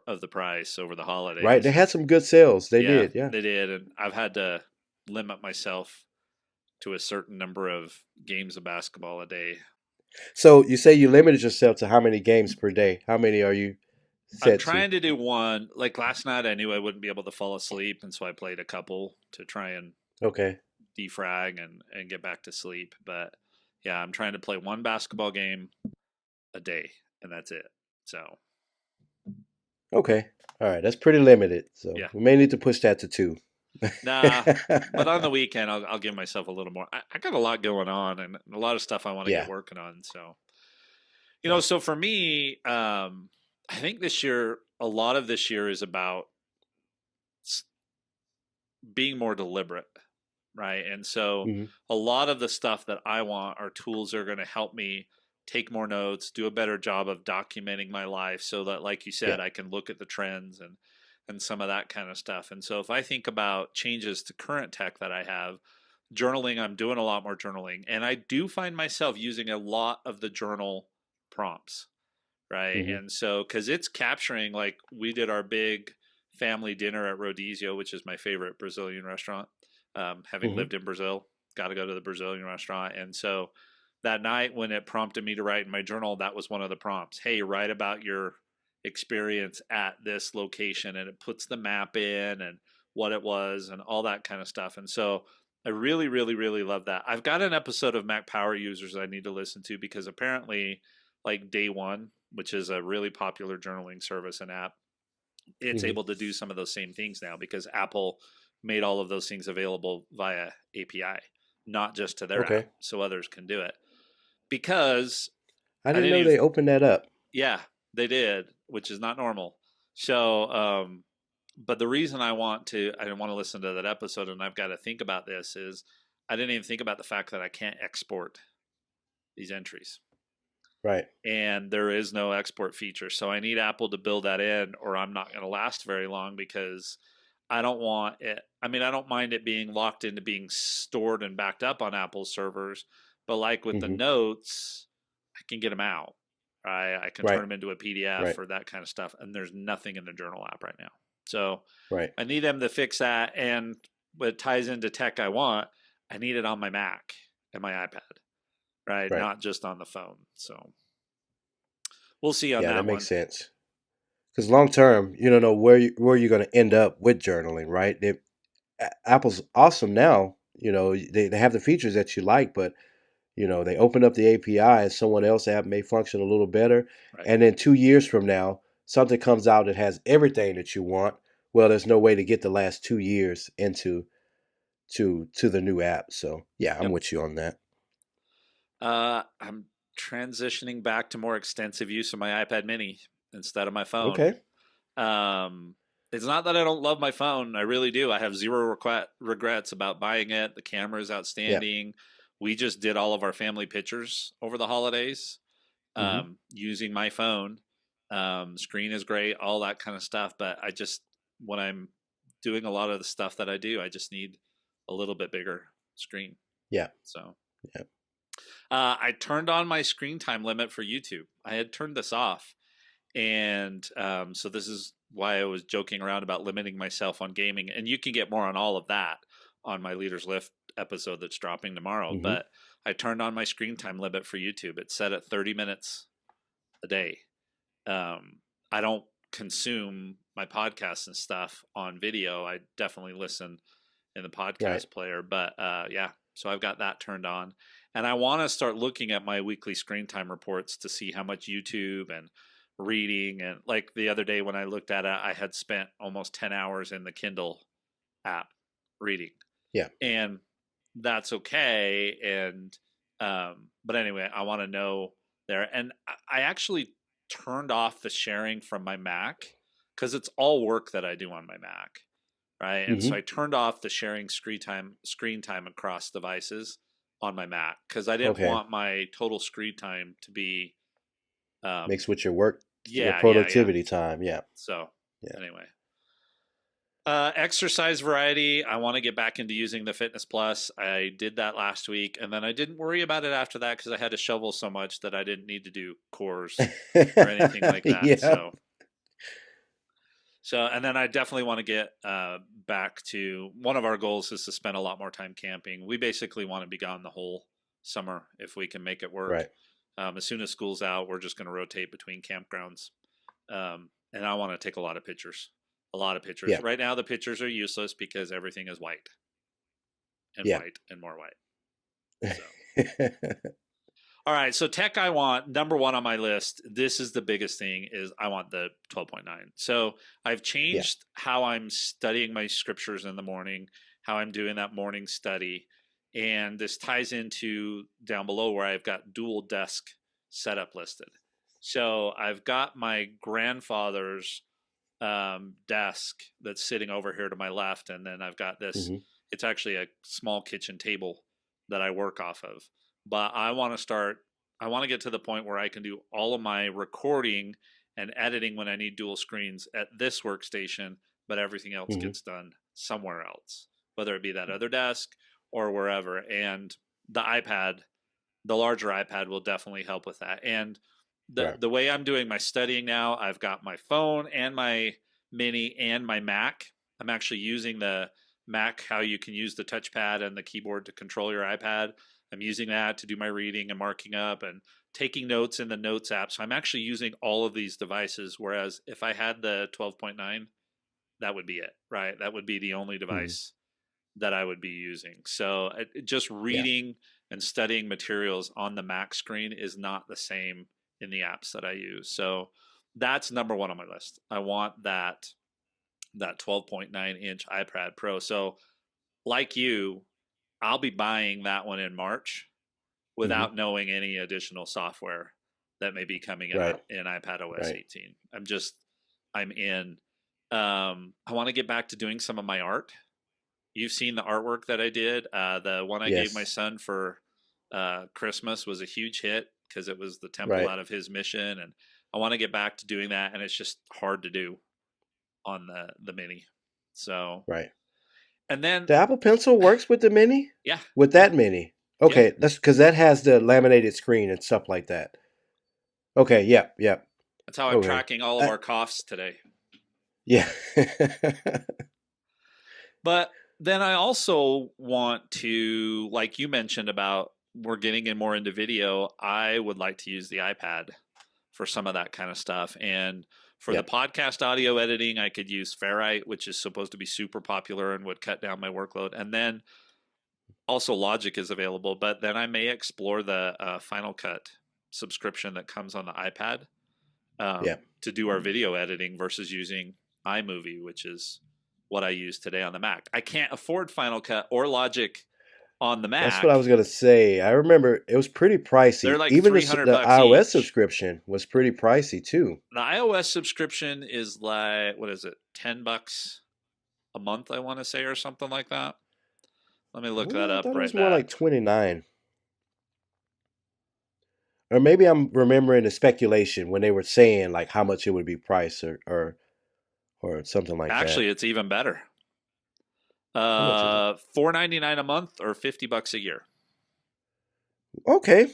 of the price over the Right. They holidays. had some good sales. They Yeah, did. Yeah. they did, and I've had to limit myself to a certain number of games of basketball a day. So you say you limited yourself to how many games per day? How many are you I'm set to? trying to do one. Like last night, I knew I wouldn't be able to fall asleep, and so I played a couple to try and Okay. defrag and get back to sleep. But yeah, I'm trying to play one basketball game a day, and that's it. So Okay. All right. That's pretty limited. So yeah, we may need to push that to two. nah. But on the weekend, I'll give myself a little more. I got a lot going on and a lot of stuff I want to get Yeah. working on. So Yeah. so for me, I think this year, a lot of this year is about being more deliberate, right? And so Hmm. a lot of the stuff that I want are tools that are going to help me take more notes, do a better job of documenting my life so that, like you Yeah. said, I can look at the trends and some of that kind of stuff. And so if I think about changes to current tech that I have, journaling, I'm doing a lot more journaling. And I do find myself using a lot of the journal prompts, right? Hmm. And so, because it's capturing, like, we did our big family dinner at Rodizio, which is my favorite Brazilian restaurant. Having Hmm. lived in Brazil, got to go to the Brazilian restaurant. And so, that night when it prompted me to write in my journal, that was one of the prompts. Hey, write about your experience at this location. And it puts the map in and what it was and all that kind of stuff. And so, I really, really, really love that. I've got an episode of Mac Power Users I need to listen to because apparently, like Day One, which is a really popular journaling service and app, it's Hmm. able to do some of those same things now because Apple made all of those things available via API, not just to their app, Okay. so others can do it. Because I I didn't didn't know even, they opened that up. yeah, they did, which is not normal. So, But the reason I want to, I didn't want to listen to that episode, and I've got to think about this is, I didn't even think about the fact that I can't export these entries, Right. and there is no export feature. So I need Apple to build that in, or I'm not going to last very long, because I don't want it. I mean, I don't mind it being locked into being stored and backed up on Apple's servers, but like with the Hmm. notes, I can get them out. I can turn Right. them into a PDF Right. or that kind of stuff, and there's nothing in the journal app right now. So Right. I need them to fix that, and what ties into tech I want, I need it on my Mac and my iPad, right? Right. Not just on the phone. So we'll see on Yeah, that that makes one. sense. Because long term, you don't know where you're going to end up with journaling, right? Apple's awesome now. They have the features that you like, but they open up the API and someone else app may function a little better. Right. And then 2 years from now, something comes out that has everything that you want. Well, there's no way to get the last 2 years into to the new app. So yeah, I'm Yep. with you on that. I'm transitioning back to more extensive use of my iPad Mini instead of my phone. Okay. Um, it's not that I don't love my phone. I really do. I have zero regrets about buying it. The camera is Yeah. outstanding. We just did all of our family pictures over the holidays Hmm. using my phone. Screen is great, all that kind of stuff. But when I'm doing a lot of the stuff that I do, I just need a little bit bigger screen. Yeah. So Yeah. I turned on my screen time limit for YouTube. I had turned this off. And so this is why I was joking around about limiting myself on gaming. And you can get more on all of that on my Leaders Lift episode that's dropping tomorrow. Hmm. But I turned on my screen time limit for YouTube. It's set at 30 minutes a day. I don't consume my podcasts and stuff on video. I definitely listen in the Right. podcast player. But yeah, so I've got that turned on. And I want to start looking at my weekly screen time reports to see how much YouTube and reading. And like the other day when I looked at it, I had spent almost 10 hours in the Kindle app reading. Yeah. And that's okay. And, but anyway, I want to know there. And I actually turned off the sharing from my Mac because it's all work that I do on my Mac, right? And so Hmm. I turned off the sharing screen time across devices on my Mac because I didn't Okay. want my total screen time to be Mixed um with your work, your yeah. productivity time. Yeah. So Yeah. anyway, exercise variety. I want to get back into using the Fitness Plus. I did that last week, and then I didn't worry about it after that because I had to shovel so much that I didn't need to do cores or anything like that. Yeah. So, and then I definitely want to get back to one of our goals is to spend a lot more time camping. We basically want to be gone the whole summer if we can make it work. Right. As soon as school's out, we're just going to rotate between campgrounds. And I want to take a lot of pictures. A lot of pictures. Yeah. Right now, the pictures are useless because everything is white and Yeah. white and more white. So. All right, so tech I want, number one on my list, this is the biggest thing, is I want the 12.9. So I've Yeah. changed how I'm studying my scriptures in the morning, how I'm doing that morning study. And this ties into down below where I've got dual desk setup listed. So I've got my grandfather's desk that's sitting over here to my left. And then I've got this, Hmm. it's actually a small kitchen table that I work off of. But I want to get to the point where I can do all of my recording and editing when I need dual screens at this workstation, but everything else Hmm. gets done somewhere else, whether it be that other desk or wherever. And the iPad, the larger iPad will definitely help with that. And Right. the way I'm doing my studying now, I've got my phone and my mini and my Mac. I'm actually using the Mac, how you can use the touchpad and the keyboard to control your iPad. I'm using that to do my reading and marking up and taking notes in the Notes app. So I'm actually using all of these devices. Whereas if I had the 12.9, that would be it, right? That would be the only Hmm. device that I would be using. So just Yeah. reading and studying materials on the Mac screen is not the same in the apps that I use. So that's number one on my list. I want that 12.9-inch iPad Pro. So like you, I'll be buying that one in March Hmm. without knowing any additional software that may be coming Right. in iPad OS Right. 18. I'm in I want to get back to doing some of my art. You've seen the artwork that I did. The one I gave my Yes. son for Christmas was a huge hit because it was the temple Right. out of his mission, and I want to get back to doing that, and it's just hard to do on the mini. So, Right. and then The Apple Pencil works with the Mini? yeah, With yeah, that Mini. yeah. Okay, that's because that has the laminated screen and stuff like that. Okay, yep, yep. That's how I'm Okay. tracking all of our coughs today. Yeah. But then I also want to, like you mentioned about we're getting in more into video. I would like to use the iPad for some of that kind of stuff. And for the Yep. podcast audio editing, I could use Ferrite, which is supposed to be super popular and would cut down my workload. And then also Logic is available, but then I may explore the Final Cut subscription that comes on the iPad Yep. to do our video editing versus using iMovie, which is what I use today on the Mac. I can't afford Final Cut or Logic on the That's what I Mac. was gonna say. I remember it was pretty They're pricey. like Even the 300 the bucks iOS each. subscription was pretty pricey too. The iOS subscription is like, what is it, $10 a month, I want to say, or something like that. Let me look that Well, I up thought it right was more like back. 29. Or maybe I'm remembering the speculation when they were saying like how much it would be priced or something like that. Actually, it's even better. How much is it? $4.99 a month or $50 a year. Okay.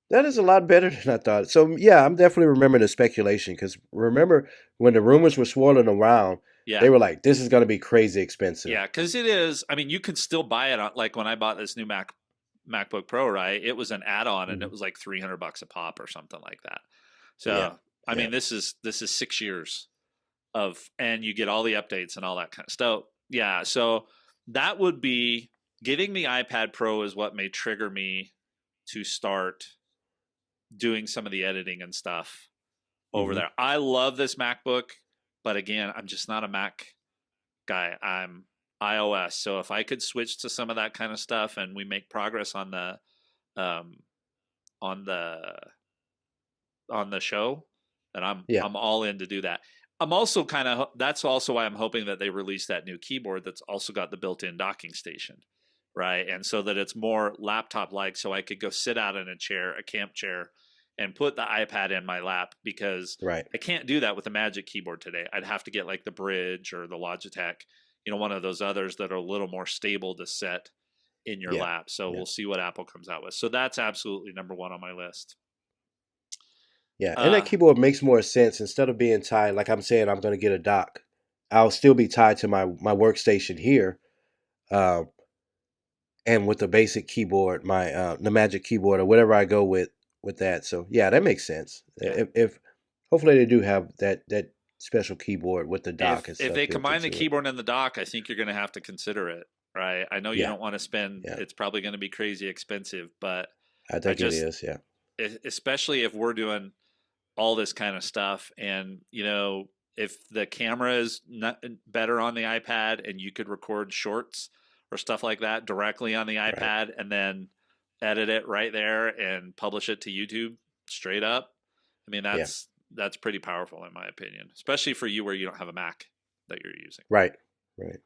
That is a lot better than I thought. So yeah, I'm definitely remembering the speculation because remember when the rumors were swirling around, Yeah. they were like, "This is going to be crazy expensive." Yeah, because it is. I mean, you can still buy it on, like when I bought this new MacBook Pro, right? It was an add-on and Hmm. it was like $300 a pop or something like that. Yeah, So, I yeah, mean, this is 6 years of, and you get all the updates and all that kind of stuff. Yeah, so that would be getting the iPad Pro is what may trigger me to start doing some of the editing and stuff over hmm there. I love this MacBook, but again, I'm just not a Mac guy. I'm iOS. So if I could switch to some of that kind of stuff and we make progress um on the on the show, then yeah. I'm all in to do that. I'm also kind of that's also why I'm hoping that they release that new keyboard that's also got the built-in docking station, right? And so that it's more laptop like, so I could go sit out in a chair, a camp chair, and put the iPad in my lap because Right. I can't do that with the Magic Keyboard today. I'd have to get like the Bridge or the Logitech, one of those others that are a little more stable to set in your Yeah, lap. So yeah, we'll see what Apple comes out with. So that's absolutely number one on my list. yeah. And that Uh, keyboard makes more sense instead of being tied. Like I'm saying, I'm going to get a dock. I'll still be tied to my workstation here, uh, and with the basic keyboard, my the Magic Keyboard or whatever I go with that. So yeah, that makes sense. yeah. If hopefully they do have that special keyboard with the dock and If stuff they built combine the into it. keyboard and the dock, I think you're going to have to consider it, right? I know you Yeah, don't want to spend. yeah. It's probably going to be crazy expensive, but I I think it just, is. Yeah. especially if we're doing all this kind of stuff, and if the camera is not better on the iPad, and you could record shorts or stuff like that directly on the Right. iPad, and then edit it right there and publish it to YouTube straight up. I mean, Yeah. that's pretty powerful in my opinion, especially for you where you don't have a Mac that you're using. Right. Right.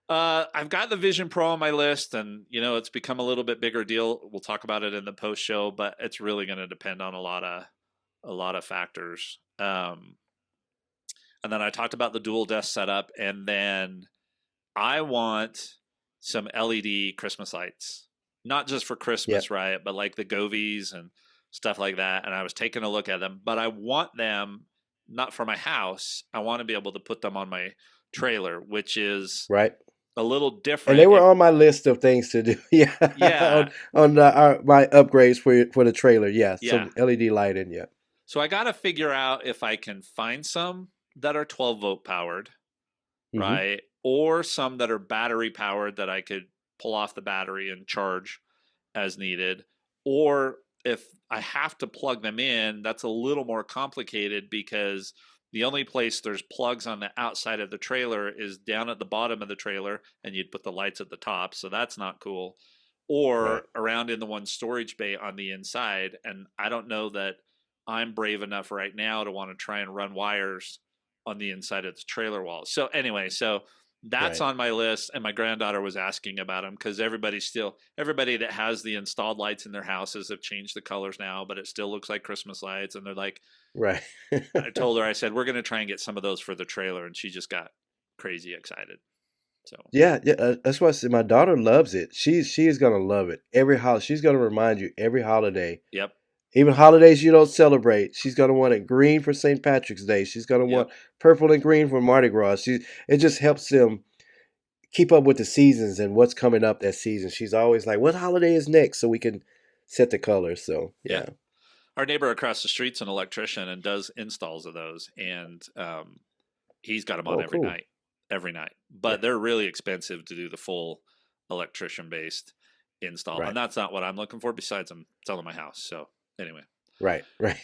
I've got the Vision Pro on my list, and it's become a little bit bigger deal. We'll talk about it in the post show, but it's really going to depend on a lot of factors. And then I talked about the dual desk setup, and then I want some LED Christmas lights, not just for Yeah. Christmas, right? But like the Govies and stuff like that. And I was taking a look at them, but I want them not for my house. I want to be able to put them on my trailer, which is Right. a little And they different. were on my list of things to do. Yeah. Yeah, on my upgrades for the trailer. Yeah. yeah. Some LED lighting. Yeah. So I got to figure out if I can find some that are 12-volt powered, Hmm. right? Or some that are battery powered that I could pull off the battery and charge as needed. Or if I have to plug them in, that's a little more complicated because the only place there's plugs on the outside of the trailer is down at the bottom of the trailer, and you'd put the lights at the top. So that's not cool. Right. Or around in the one storage bay on the inside. And I don't know that I'm brave enough right now to want to try and run wires on the inside of the trailer wall. So anyway, so that's Right. on my list, and my granddaughter was asking about them because everybody that has the installed lights in their houses have changed the colors now, but it still looks like Christmas lights, and they're like, Right. I told her, I said, we're going to try and get some of those for the trailer, and she just got crazy excited. So, Yeah, yeah. That's why I said my daughter loves it. She is gonna love it. Every holiday, she's gonna remind you every holiday, yep, even holidays you don't celebrate. She's gonna want it green for St. Patrick's Day. She's gonna yep, want purple and green for Mardi Gras. It just helps them keep up with the seasons and what's coming up that season. She's always like, "What holiday is next?" So we can set the colors. So yeah. yeah. Our neighbor across the street's an electrician and does installs of those, and he's got them on Oh, cool. every night. Right. But they're really expensive to do the full electrician based install, and Right. that's not what I'm looking for. Besides, I'm selling my house. So anyway, Right. Right.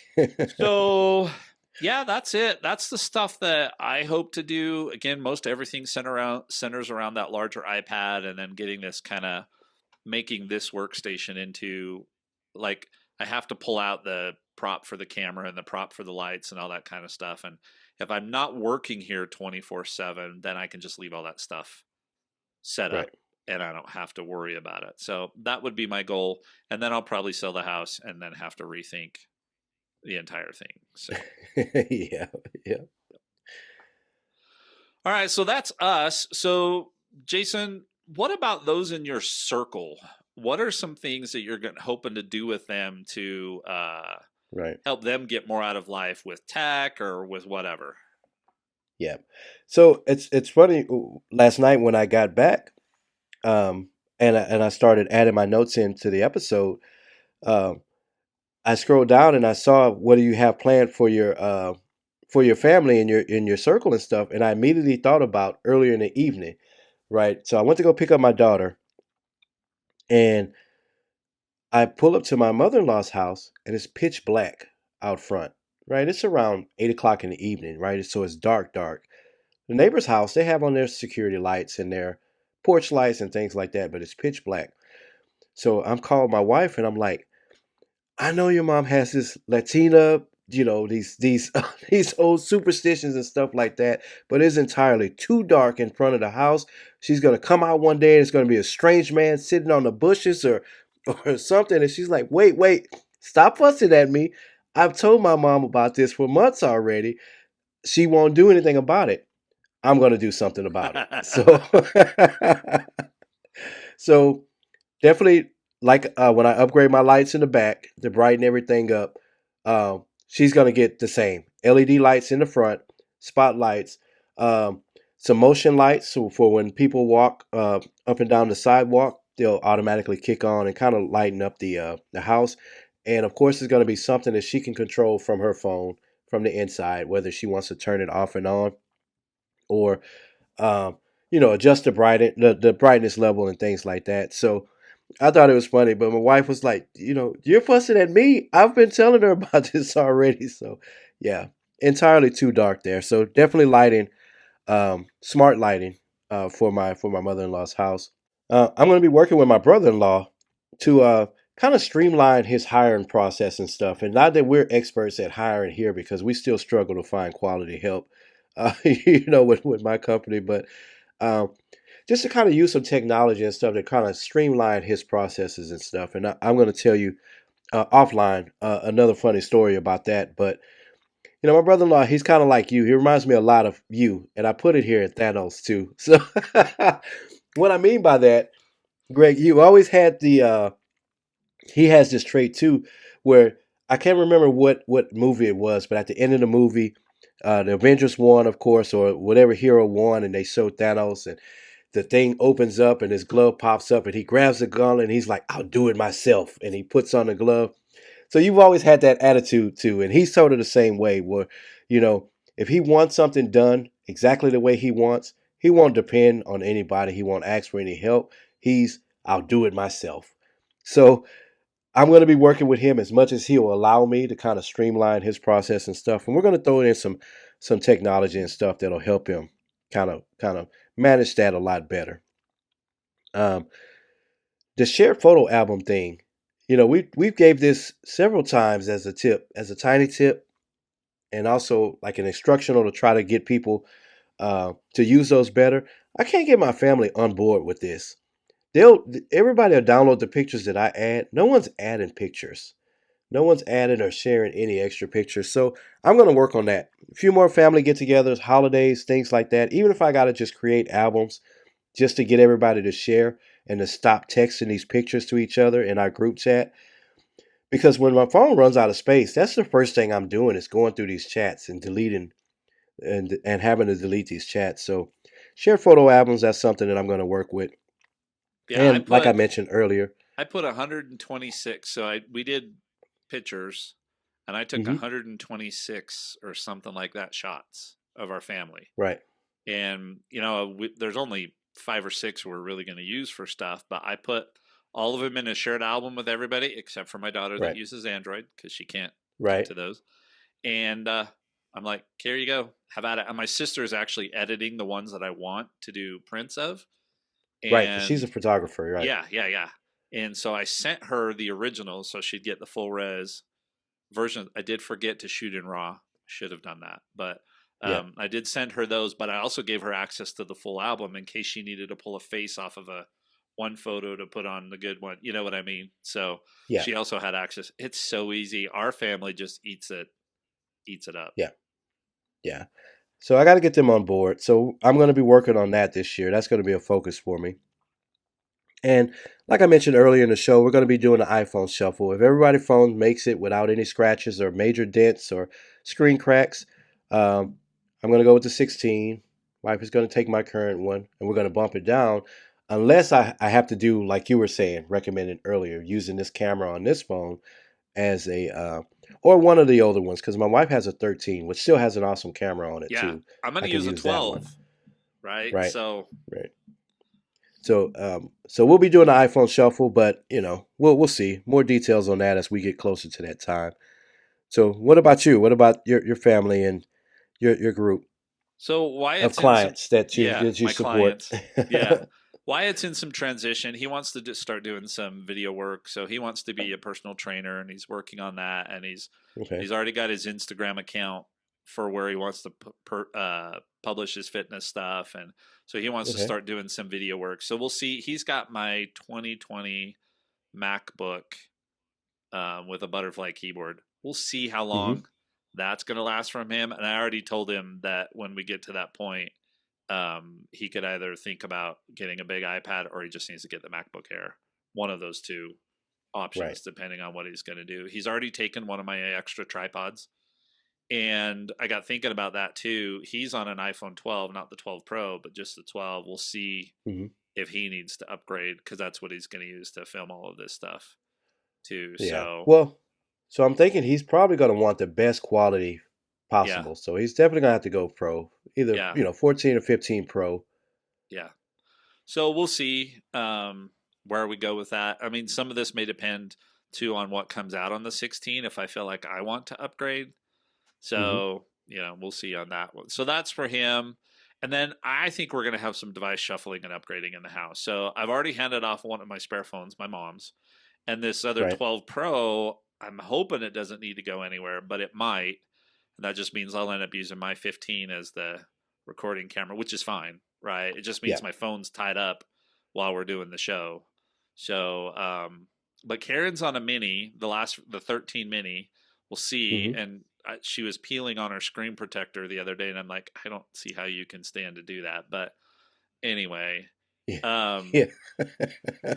so yeah, that's it. That's the stuff that I hope to do. Again, most everything centers around that larger iPad, and then getting this kind of making this workstation into like I have to pull out the prop for the camera and the prop for the lights and all that kind of stuff. And if I'm not working here 24/7, then I can just leave all that stuff set Right. up and I don't have to worry about it. So that would be my goal. And then I'll probably sell the house and then have to rethink the entire thing. So, Yeah. Yeah. all right. So that's us. So, Jason, what about those in your circle? What are some things that you're hoping to do with them to Right. help them get more out of life with tech or with whatever? Yeah. So it's funny. Last night when I got back, um, and I started adding my notes into the episode, um, I scrolled down and I saw what do you have planned for your family and your circle and stuff, and I immediately thought about earlier in the evening, right? So I went to go pick up my daughter, and I pull up to my mother-in-law's house, and it's pitch black out front, right? It's around 8 o'clock in the evening, right? So it's dark, dark. The neighbor's house, they have on their security lights and their porch lights and things like that, but it's pitch black. So I'm calling my wife and I'm like, I know your mom has this Latina, these these old superstitions and stuff like that, but it's entirely too dark in front of the house. She's gonna come out one day and it's gonna be a strange man sitting on the bushes or or something. And she's like, wait, wait, stop fussing at me. I've told my mom about this for months already. She won't do anything about it. I'm gonna do something about it. So so definitely, like when I upgrade my lights in the back to brighten everything up, she's gonna get the same LED lights in the front, spotlights, um, some motion lights, so for when people walk up and down the sidewalk, they'll automatically kick on and kind of lighten up the house. And of course, it's gonna be something that she can control from her phone from the inside, whether she wants to turn it off and on or um, adjust the brightness level and things like that. So I thought it was funny, but my wife was like, you're fussing at me. I've been telling her about this already. So yeah, entirely too dark there. So definitely lighting, smart lighting, for my mother-in-law's house. I'm going to be working with my brother-in-law to kind of streamline his hiring process and stuff. And not that we're experts at hiring here because we still struggle to find quality help, with my company, but um, just to kind of use some technology and stuff to kind of streamline his processes and stuff. And I'm going to tell you offline another funny story about that. But my brother-in-law, he's kind of like you. He reminds me a lot of you, and I put it here at Thanos too. So what I mean by that, Greg, you always had the. He has this trait too, where I can't remember what movie it was, but at the end of the movie, the Avengers won, of course, or whatever hero won, and they show Thanos, and the thing opens up and his glove pops up and he grabs the gun and he's like, I'll do it myself. And he puts on the glove. So you've always had that attitude too. And he's sort of the same way where, you know, if he wants something done exactly the way he wants, he won't depend on anybody. He won't ask for any help. I'll do it myself. So I'm going to be working with him as much as he'll allow me to kind of streamline his process and stuff. And we're going to throw in some technology and stuff that'll help him kind of manage that a lot better. Um, the shared photo album thing, we gave this several times as a tip, as a tiny tip. and also like an instructional to try to get people to use those better. I can't get my family on board with this. They'll Everybody will download the pictures that I add. No one's adding pictures. No one's adding or sharing any extra pictures. So I'm going to work on that. A few more family get-togethers, holidays, things like that. Even if I got to just create albums just to get everybody to share and to stop texting these pictures to each other in our group chat. Because when my phone runs out of space, that's the first thing I'm doing is going through these chats and deleting and having to delete these chats. So share photo albums, that's something that I'm going to work with. Yeah, And like I mentioned earlier, I put 126. So we did pictures, and I took hmm 126 or something like that shots of our family. right, And there's only 5 or 6 we're really going to use for stuff, but I put all of them in a shared album with everybody except for my daughter that right, uses Android because she can't get right, to those. And I'm like, here you go, have at it. And my sister is actually editing the ones that I want to do prints of. right, because she's a And photographer, right? yeah, yeah, yeah. And so I sent her the original so she'd get the full res version. I did forget to shoot in RAW. Should have done that, but Yeah, I did send her those. But I also gave her access to the full album in case she needed to pull a face off of a one photo to put on the good one. You know what I mean? So yeah, she also had access. It's so easy. Our family just eats it up. yeah, yeah. So I got to get them on board. So I'm going to be working on that this year. That's going to be a focus for me. And like I mentioned earlier in the show, we're going to be doing the iPhone shuffle. If everybody's phone makes it without any scratches or major dents or screen cracks, um, I'm going to go with the 16. Wife is going to take my current one, and we're going to bump it down, unless I have to do like you were saying, recommended earlier, using this camera on this phone as or one of the older ones, because my wife has a 13, which still has an awesome camera on it Yeah, too. I'm going I to can use a use that one. 12, right? Right, So right. So we'll be doing the iPhone shuffle, but we'll see more details on that as we get closer to that time. So what about you? What about your family and your group of Wyatt's in some, clients that yeah, you my support? clients, yeah. Wyatt's in some transition. He wants to just start doing some video work, so he wants to be a personal trainer, and he's working on that. And Okay, he's already got his Instagram account for where he wants to publish his fitness stuff, and so he wants to okay, start doing some video work. So we'll see. He's got my 2020 MacBook with a butterfly keyboard. We'll see how hmm long that's going to last from him. And I already told him that when we get to that point, he could either think about getting a big iPad or he just needs to get the MacBook Air. One of those two right. options, depending on what he's going to do. He's already taken one of my extra tripods. And I got thinking about that too. He's on an iPhone 12, not the 12 Pro, but just the 12. We'll see hmm if he needs to upgrade because that's what he's going to use to film all of this stuff too. Yeah. So, Well, so I'm thinking he's probably going to want the best quality yeah, possible. So he's definitely going to have to go Pro, either yeah, 14 or 15 Pro. yeah. So we'll see where we go with that. I mean, some of this may depend too on what comes out on the 16 if I feel like I want to upgrade. hmm So, we'll see on that one. So that's for him. And then I think we're going to have some device shuffling and upgrading in the house. So I've already handed off one of my spare phones, my mom's, and this other Right. 12 Pro. I'm hoping it doesn't need to go anywhere, but it might. And that just means I'll end up using my 15 as the recording camera, which is fine, right? It just Yeah. means my phone's tied up while we're doing the show. So, but Karen's on a mini, the 13 mini. We'll see. hmm And she was peeling on her screen protector the other day, and I'm like, I don't see how you can stand to do that. But anyway, Yeah. um, Yeah.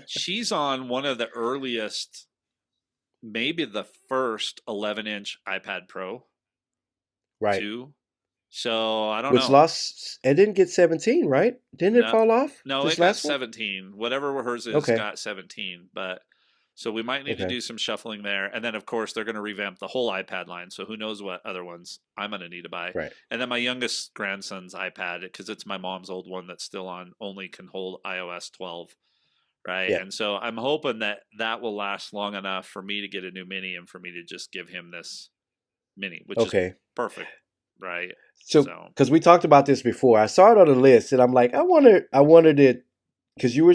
she's on one of the earliest, maybe the first 11-inch iPad Pro Right. too. So I don't Which know. lost and didn't get 17, right? Didn't it No, fall off no, this it got last one? 17. Whatever hers is Okay. got 17. But so we might need to Okay. do some shuffling there. And then, of course, they're going to revamp the whole iPad line. So who knows what other ones I'm going to need to buy. Right. And then my youngest grandson's iPad, because it's my mom's old one that's still on, only can hold iOS 12. Right. Yeah. And so I'm hoping that that will last long enough for me to get a new mini and for me to just give him this mini, which is Okay. perfect. Right. So, So, because we talked about this before, I saw it on the list, and I'm like, I wondered it because you were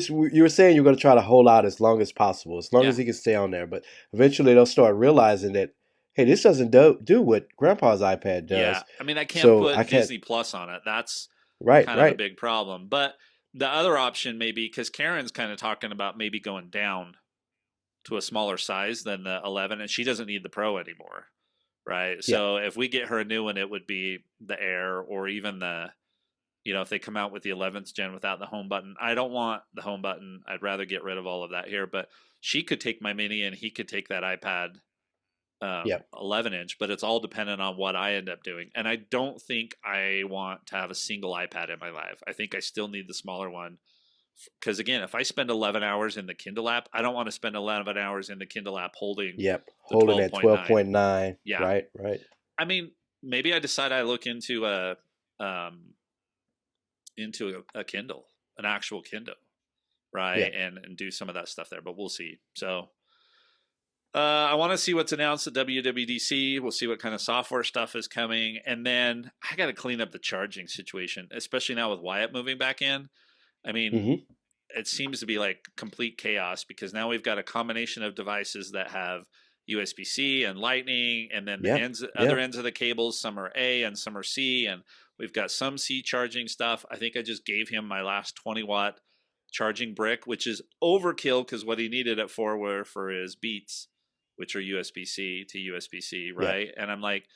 saying you're going to try to hold out as long as possible, as long yeah. as he can stay on there. But eventually, they'll start realizing that hey, this doesn't do what Grandpa's iPad Yeah, does. I mean, I can't So I put can't. Disney Plus on it. That's Right, kind of a right. big problem. But the other option maybe, because Karen's kind of talking about maybe going down to a smaller size than the 11, and she doesn't need the Pro anymore, right? Yeah, So if we get her a new one, it would be the Air, or even if they come out with the 11th gen without the home button. I don't want the home button. I'd rather get rid of all of that here. But she could take my mini, and he could take that iPad yeah, 11 inch, but it's all dependent on what I end up doing. And I don't think I want to have a single iPad in my life. I think I still need the smaller one. Because again, if I spend 11 hours in the Kindle app, I don't want to spend 11 hours in the Kindle app holding yep. the Holding at 12.9. 12.9. Yeah. Right, right. I mean, maybe I decide I look um, into a Kindle, an actual Kindle, Yeah. right? And do some of that stuff there, but we'll see. So I want to see what's announced at WWDC. We'll see what kind of software stuff is coming. And then I got to clean up the charging situation, especially now with Wyatt moving back in. I mean, Mm-hmm. it seems to be like complete chaos because now we've got a combination of devices that have USB-C and Lightning, and then the Yeah, other yeah. ends of the cables, some are A and some are C, and we've got some C charging stuff. I think I just gave him my last 20-watt charging brick, which is overkill because what he needed it for were for his Beats, which are USB-C to USB-C, Yeah, right? And I'm like,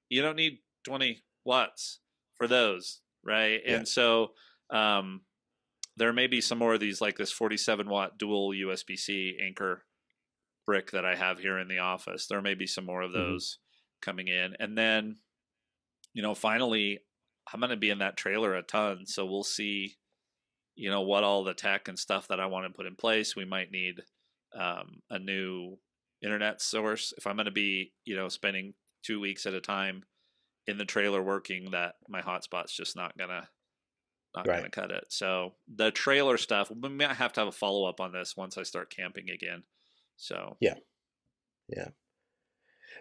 you don't need 20 watts for those, right? yeah. And so um, there may be some more of these, like this 47-watt dual USB-C Anchor brick that I have here in the office. There may be some more of Mm-hmm. those coming in. And then, finally, I'm going to be in that trailer a ton. So we'll see, what all the tech and stuff that I want to put in place. We might need a new internet source. If I'm going to be, spending 2 weeks at a time in the trailer working, that my hotspot's just not gonna Right. cut it. So the trailer stuff, we might have to have a follow up on this once I start camping again. So Yeah, yeah.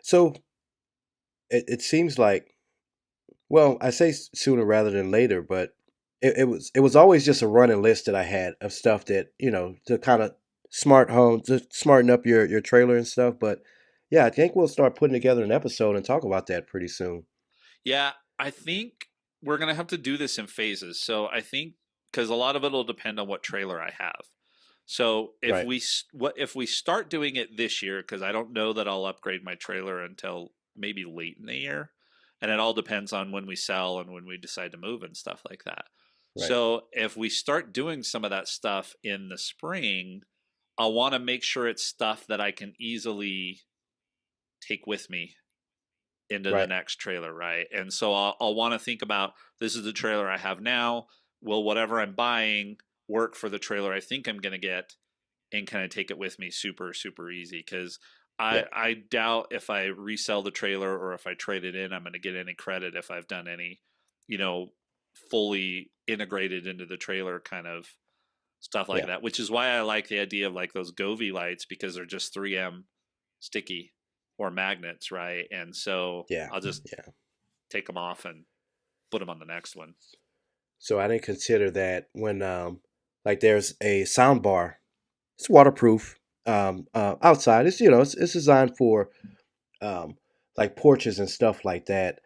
So it seems like, well, I say sooner rather than later, but it was always just a running list that I had of stuff that, to kind of to smarten up your trailer and stuff. But yeah, I think we'll start putting together an episode and talk about that pretty soon. yeah, I think we're gonna have to do this in phases. So I think because a lot of it will depend on what trailer I have. So Right. what if we start doing it this year? Because I don't know that I'll upgrade my trailer until maybe late in the year, and it all depends on when we sell and when we decide to move and stuff like that. Right. So if we start doing some of that stuff in the spring, I want to make sure it's stuff that I can easily take with me into the Right. next trailer, right? And so I'll want to think about, this is the trailer I have now. Will whatever I'm buying work for the trailer I think I'm going to get, and kind of take it with me super, super easy? Because Yeah. I doubt if I resell the trailer or if I trade it in, I'm going to get any credit if I've done any, you know, fully integrated into the trailer kind of stuff like Yeah. that, which is why I like the idea of like those Govee lights, because they're just 3M sticky or magnets, right? And so Yeah. I'll just Yeah. take them off and put them on the next one. So I didn't consider that when like there's a sound bar. It's waterproof. Outside. It's designed for um like porches and stuff like that.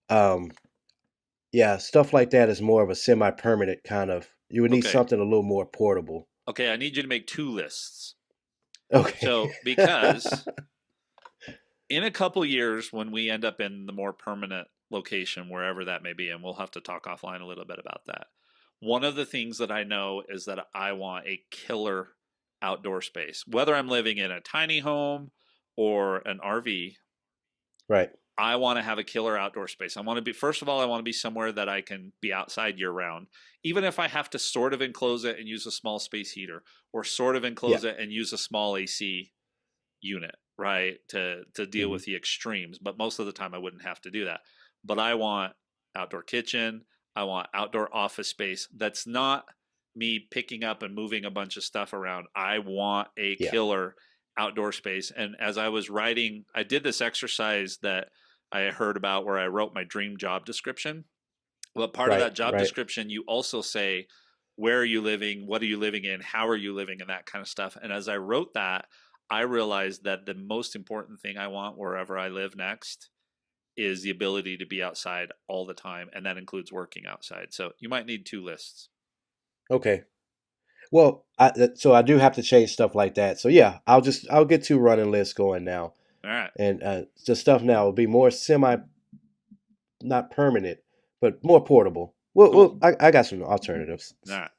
Um yeah, stuff like that is more of a semi-permanent kind of. You would need Okay. something a little more portable. Okay. I need you to make two lists. Okay. So, because in a couple years, when we end up in the more permanent location, wherever that may be, and we'll have to talk offline a little bit about that. One of the things that I know is that I want a killer outdoor space, whether I'm living in a tiny home or an RV. Right. I want to have a killer outdoor space. I want to be, first of all, I want to be somewhere that I can be outside year round, even if I have to sort of enclose it and use a small space heater, or sort of Yeah. enclose it and use a small AC unit, right? To deal Hmm. with the extremes. But most of the time I wouldn't have to do that. But I want outdoor kitchen, I want outdoor office space. That's not me picking up and moving a bunch of stuff around. I want a Yeah. killer outdoor space. And as I was writing, I did this exercise that I heard about where I wrote my dream job description. Well, part of Right. that job Right. description, you also say, where are you living? What are you living in? How are you living? And that kind of stuff. And as I wrote that, I realized that the most important thing I want wherever I live next is the ability to be outside all the time, and that includes working outside. So you might need 2 lists. Okay. Well, so I do have to change stuff like that. So yeah, I'll get 2 running lists going now, All right. and the stuff now will be more semi, not permanent, but more portable. Cool. I got some alternatives. All right.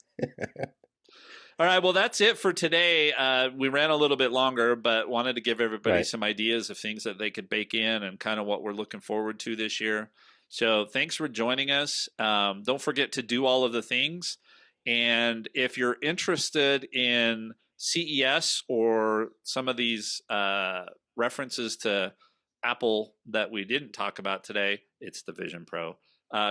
All right, well, that's it for today. We ran a little bit longer, but wanted to give everybody Right. some ideas of things that they could bake in and kind of what we're looking forward to this year. So thanks for joining us. Don't forget to do all of the things. And if you're interested in CES or some of these references to Apple that we didn't talk about today, it's the Vision Pro.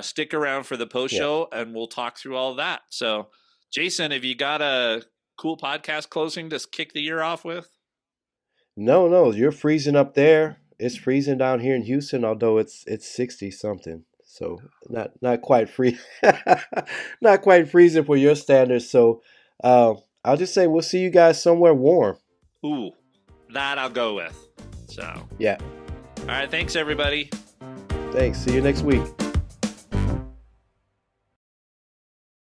Stick around for the post Yeah. show and we'll talk through all of that. So, Jason, have you got a cool podcast closing to kick the year off with? No, you're freezing up there. It's freezing down here in Houston, although it's 60 something. So not quite free, not quite freezing for your standards. So I'll just say we'll see you guys somewhere warm. Ooh, that I'll go with. So, Yeah. all right, thanks everybody. Thanks. See you next week.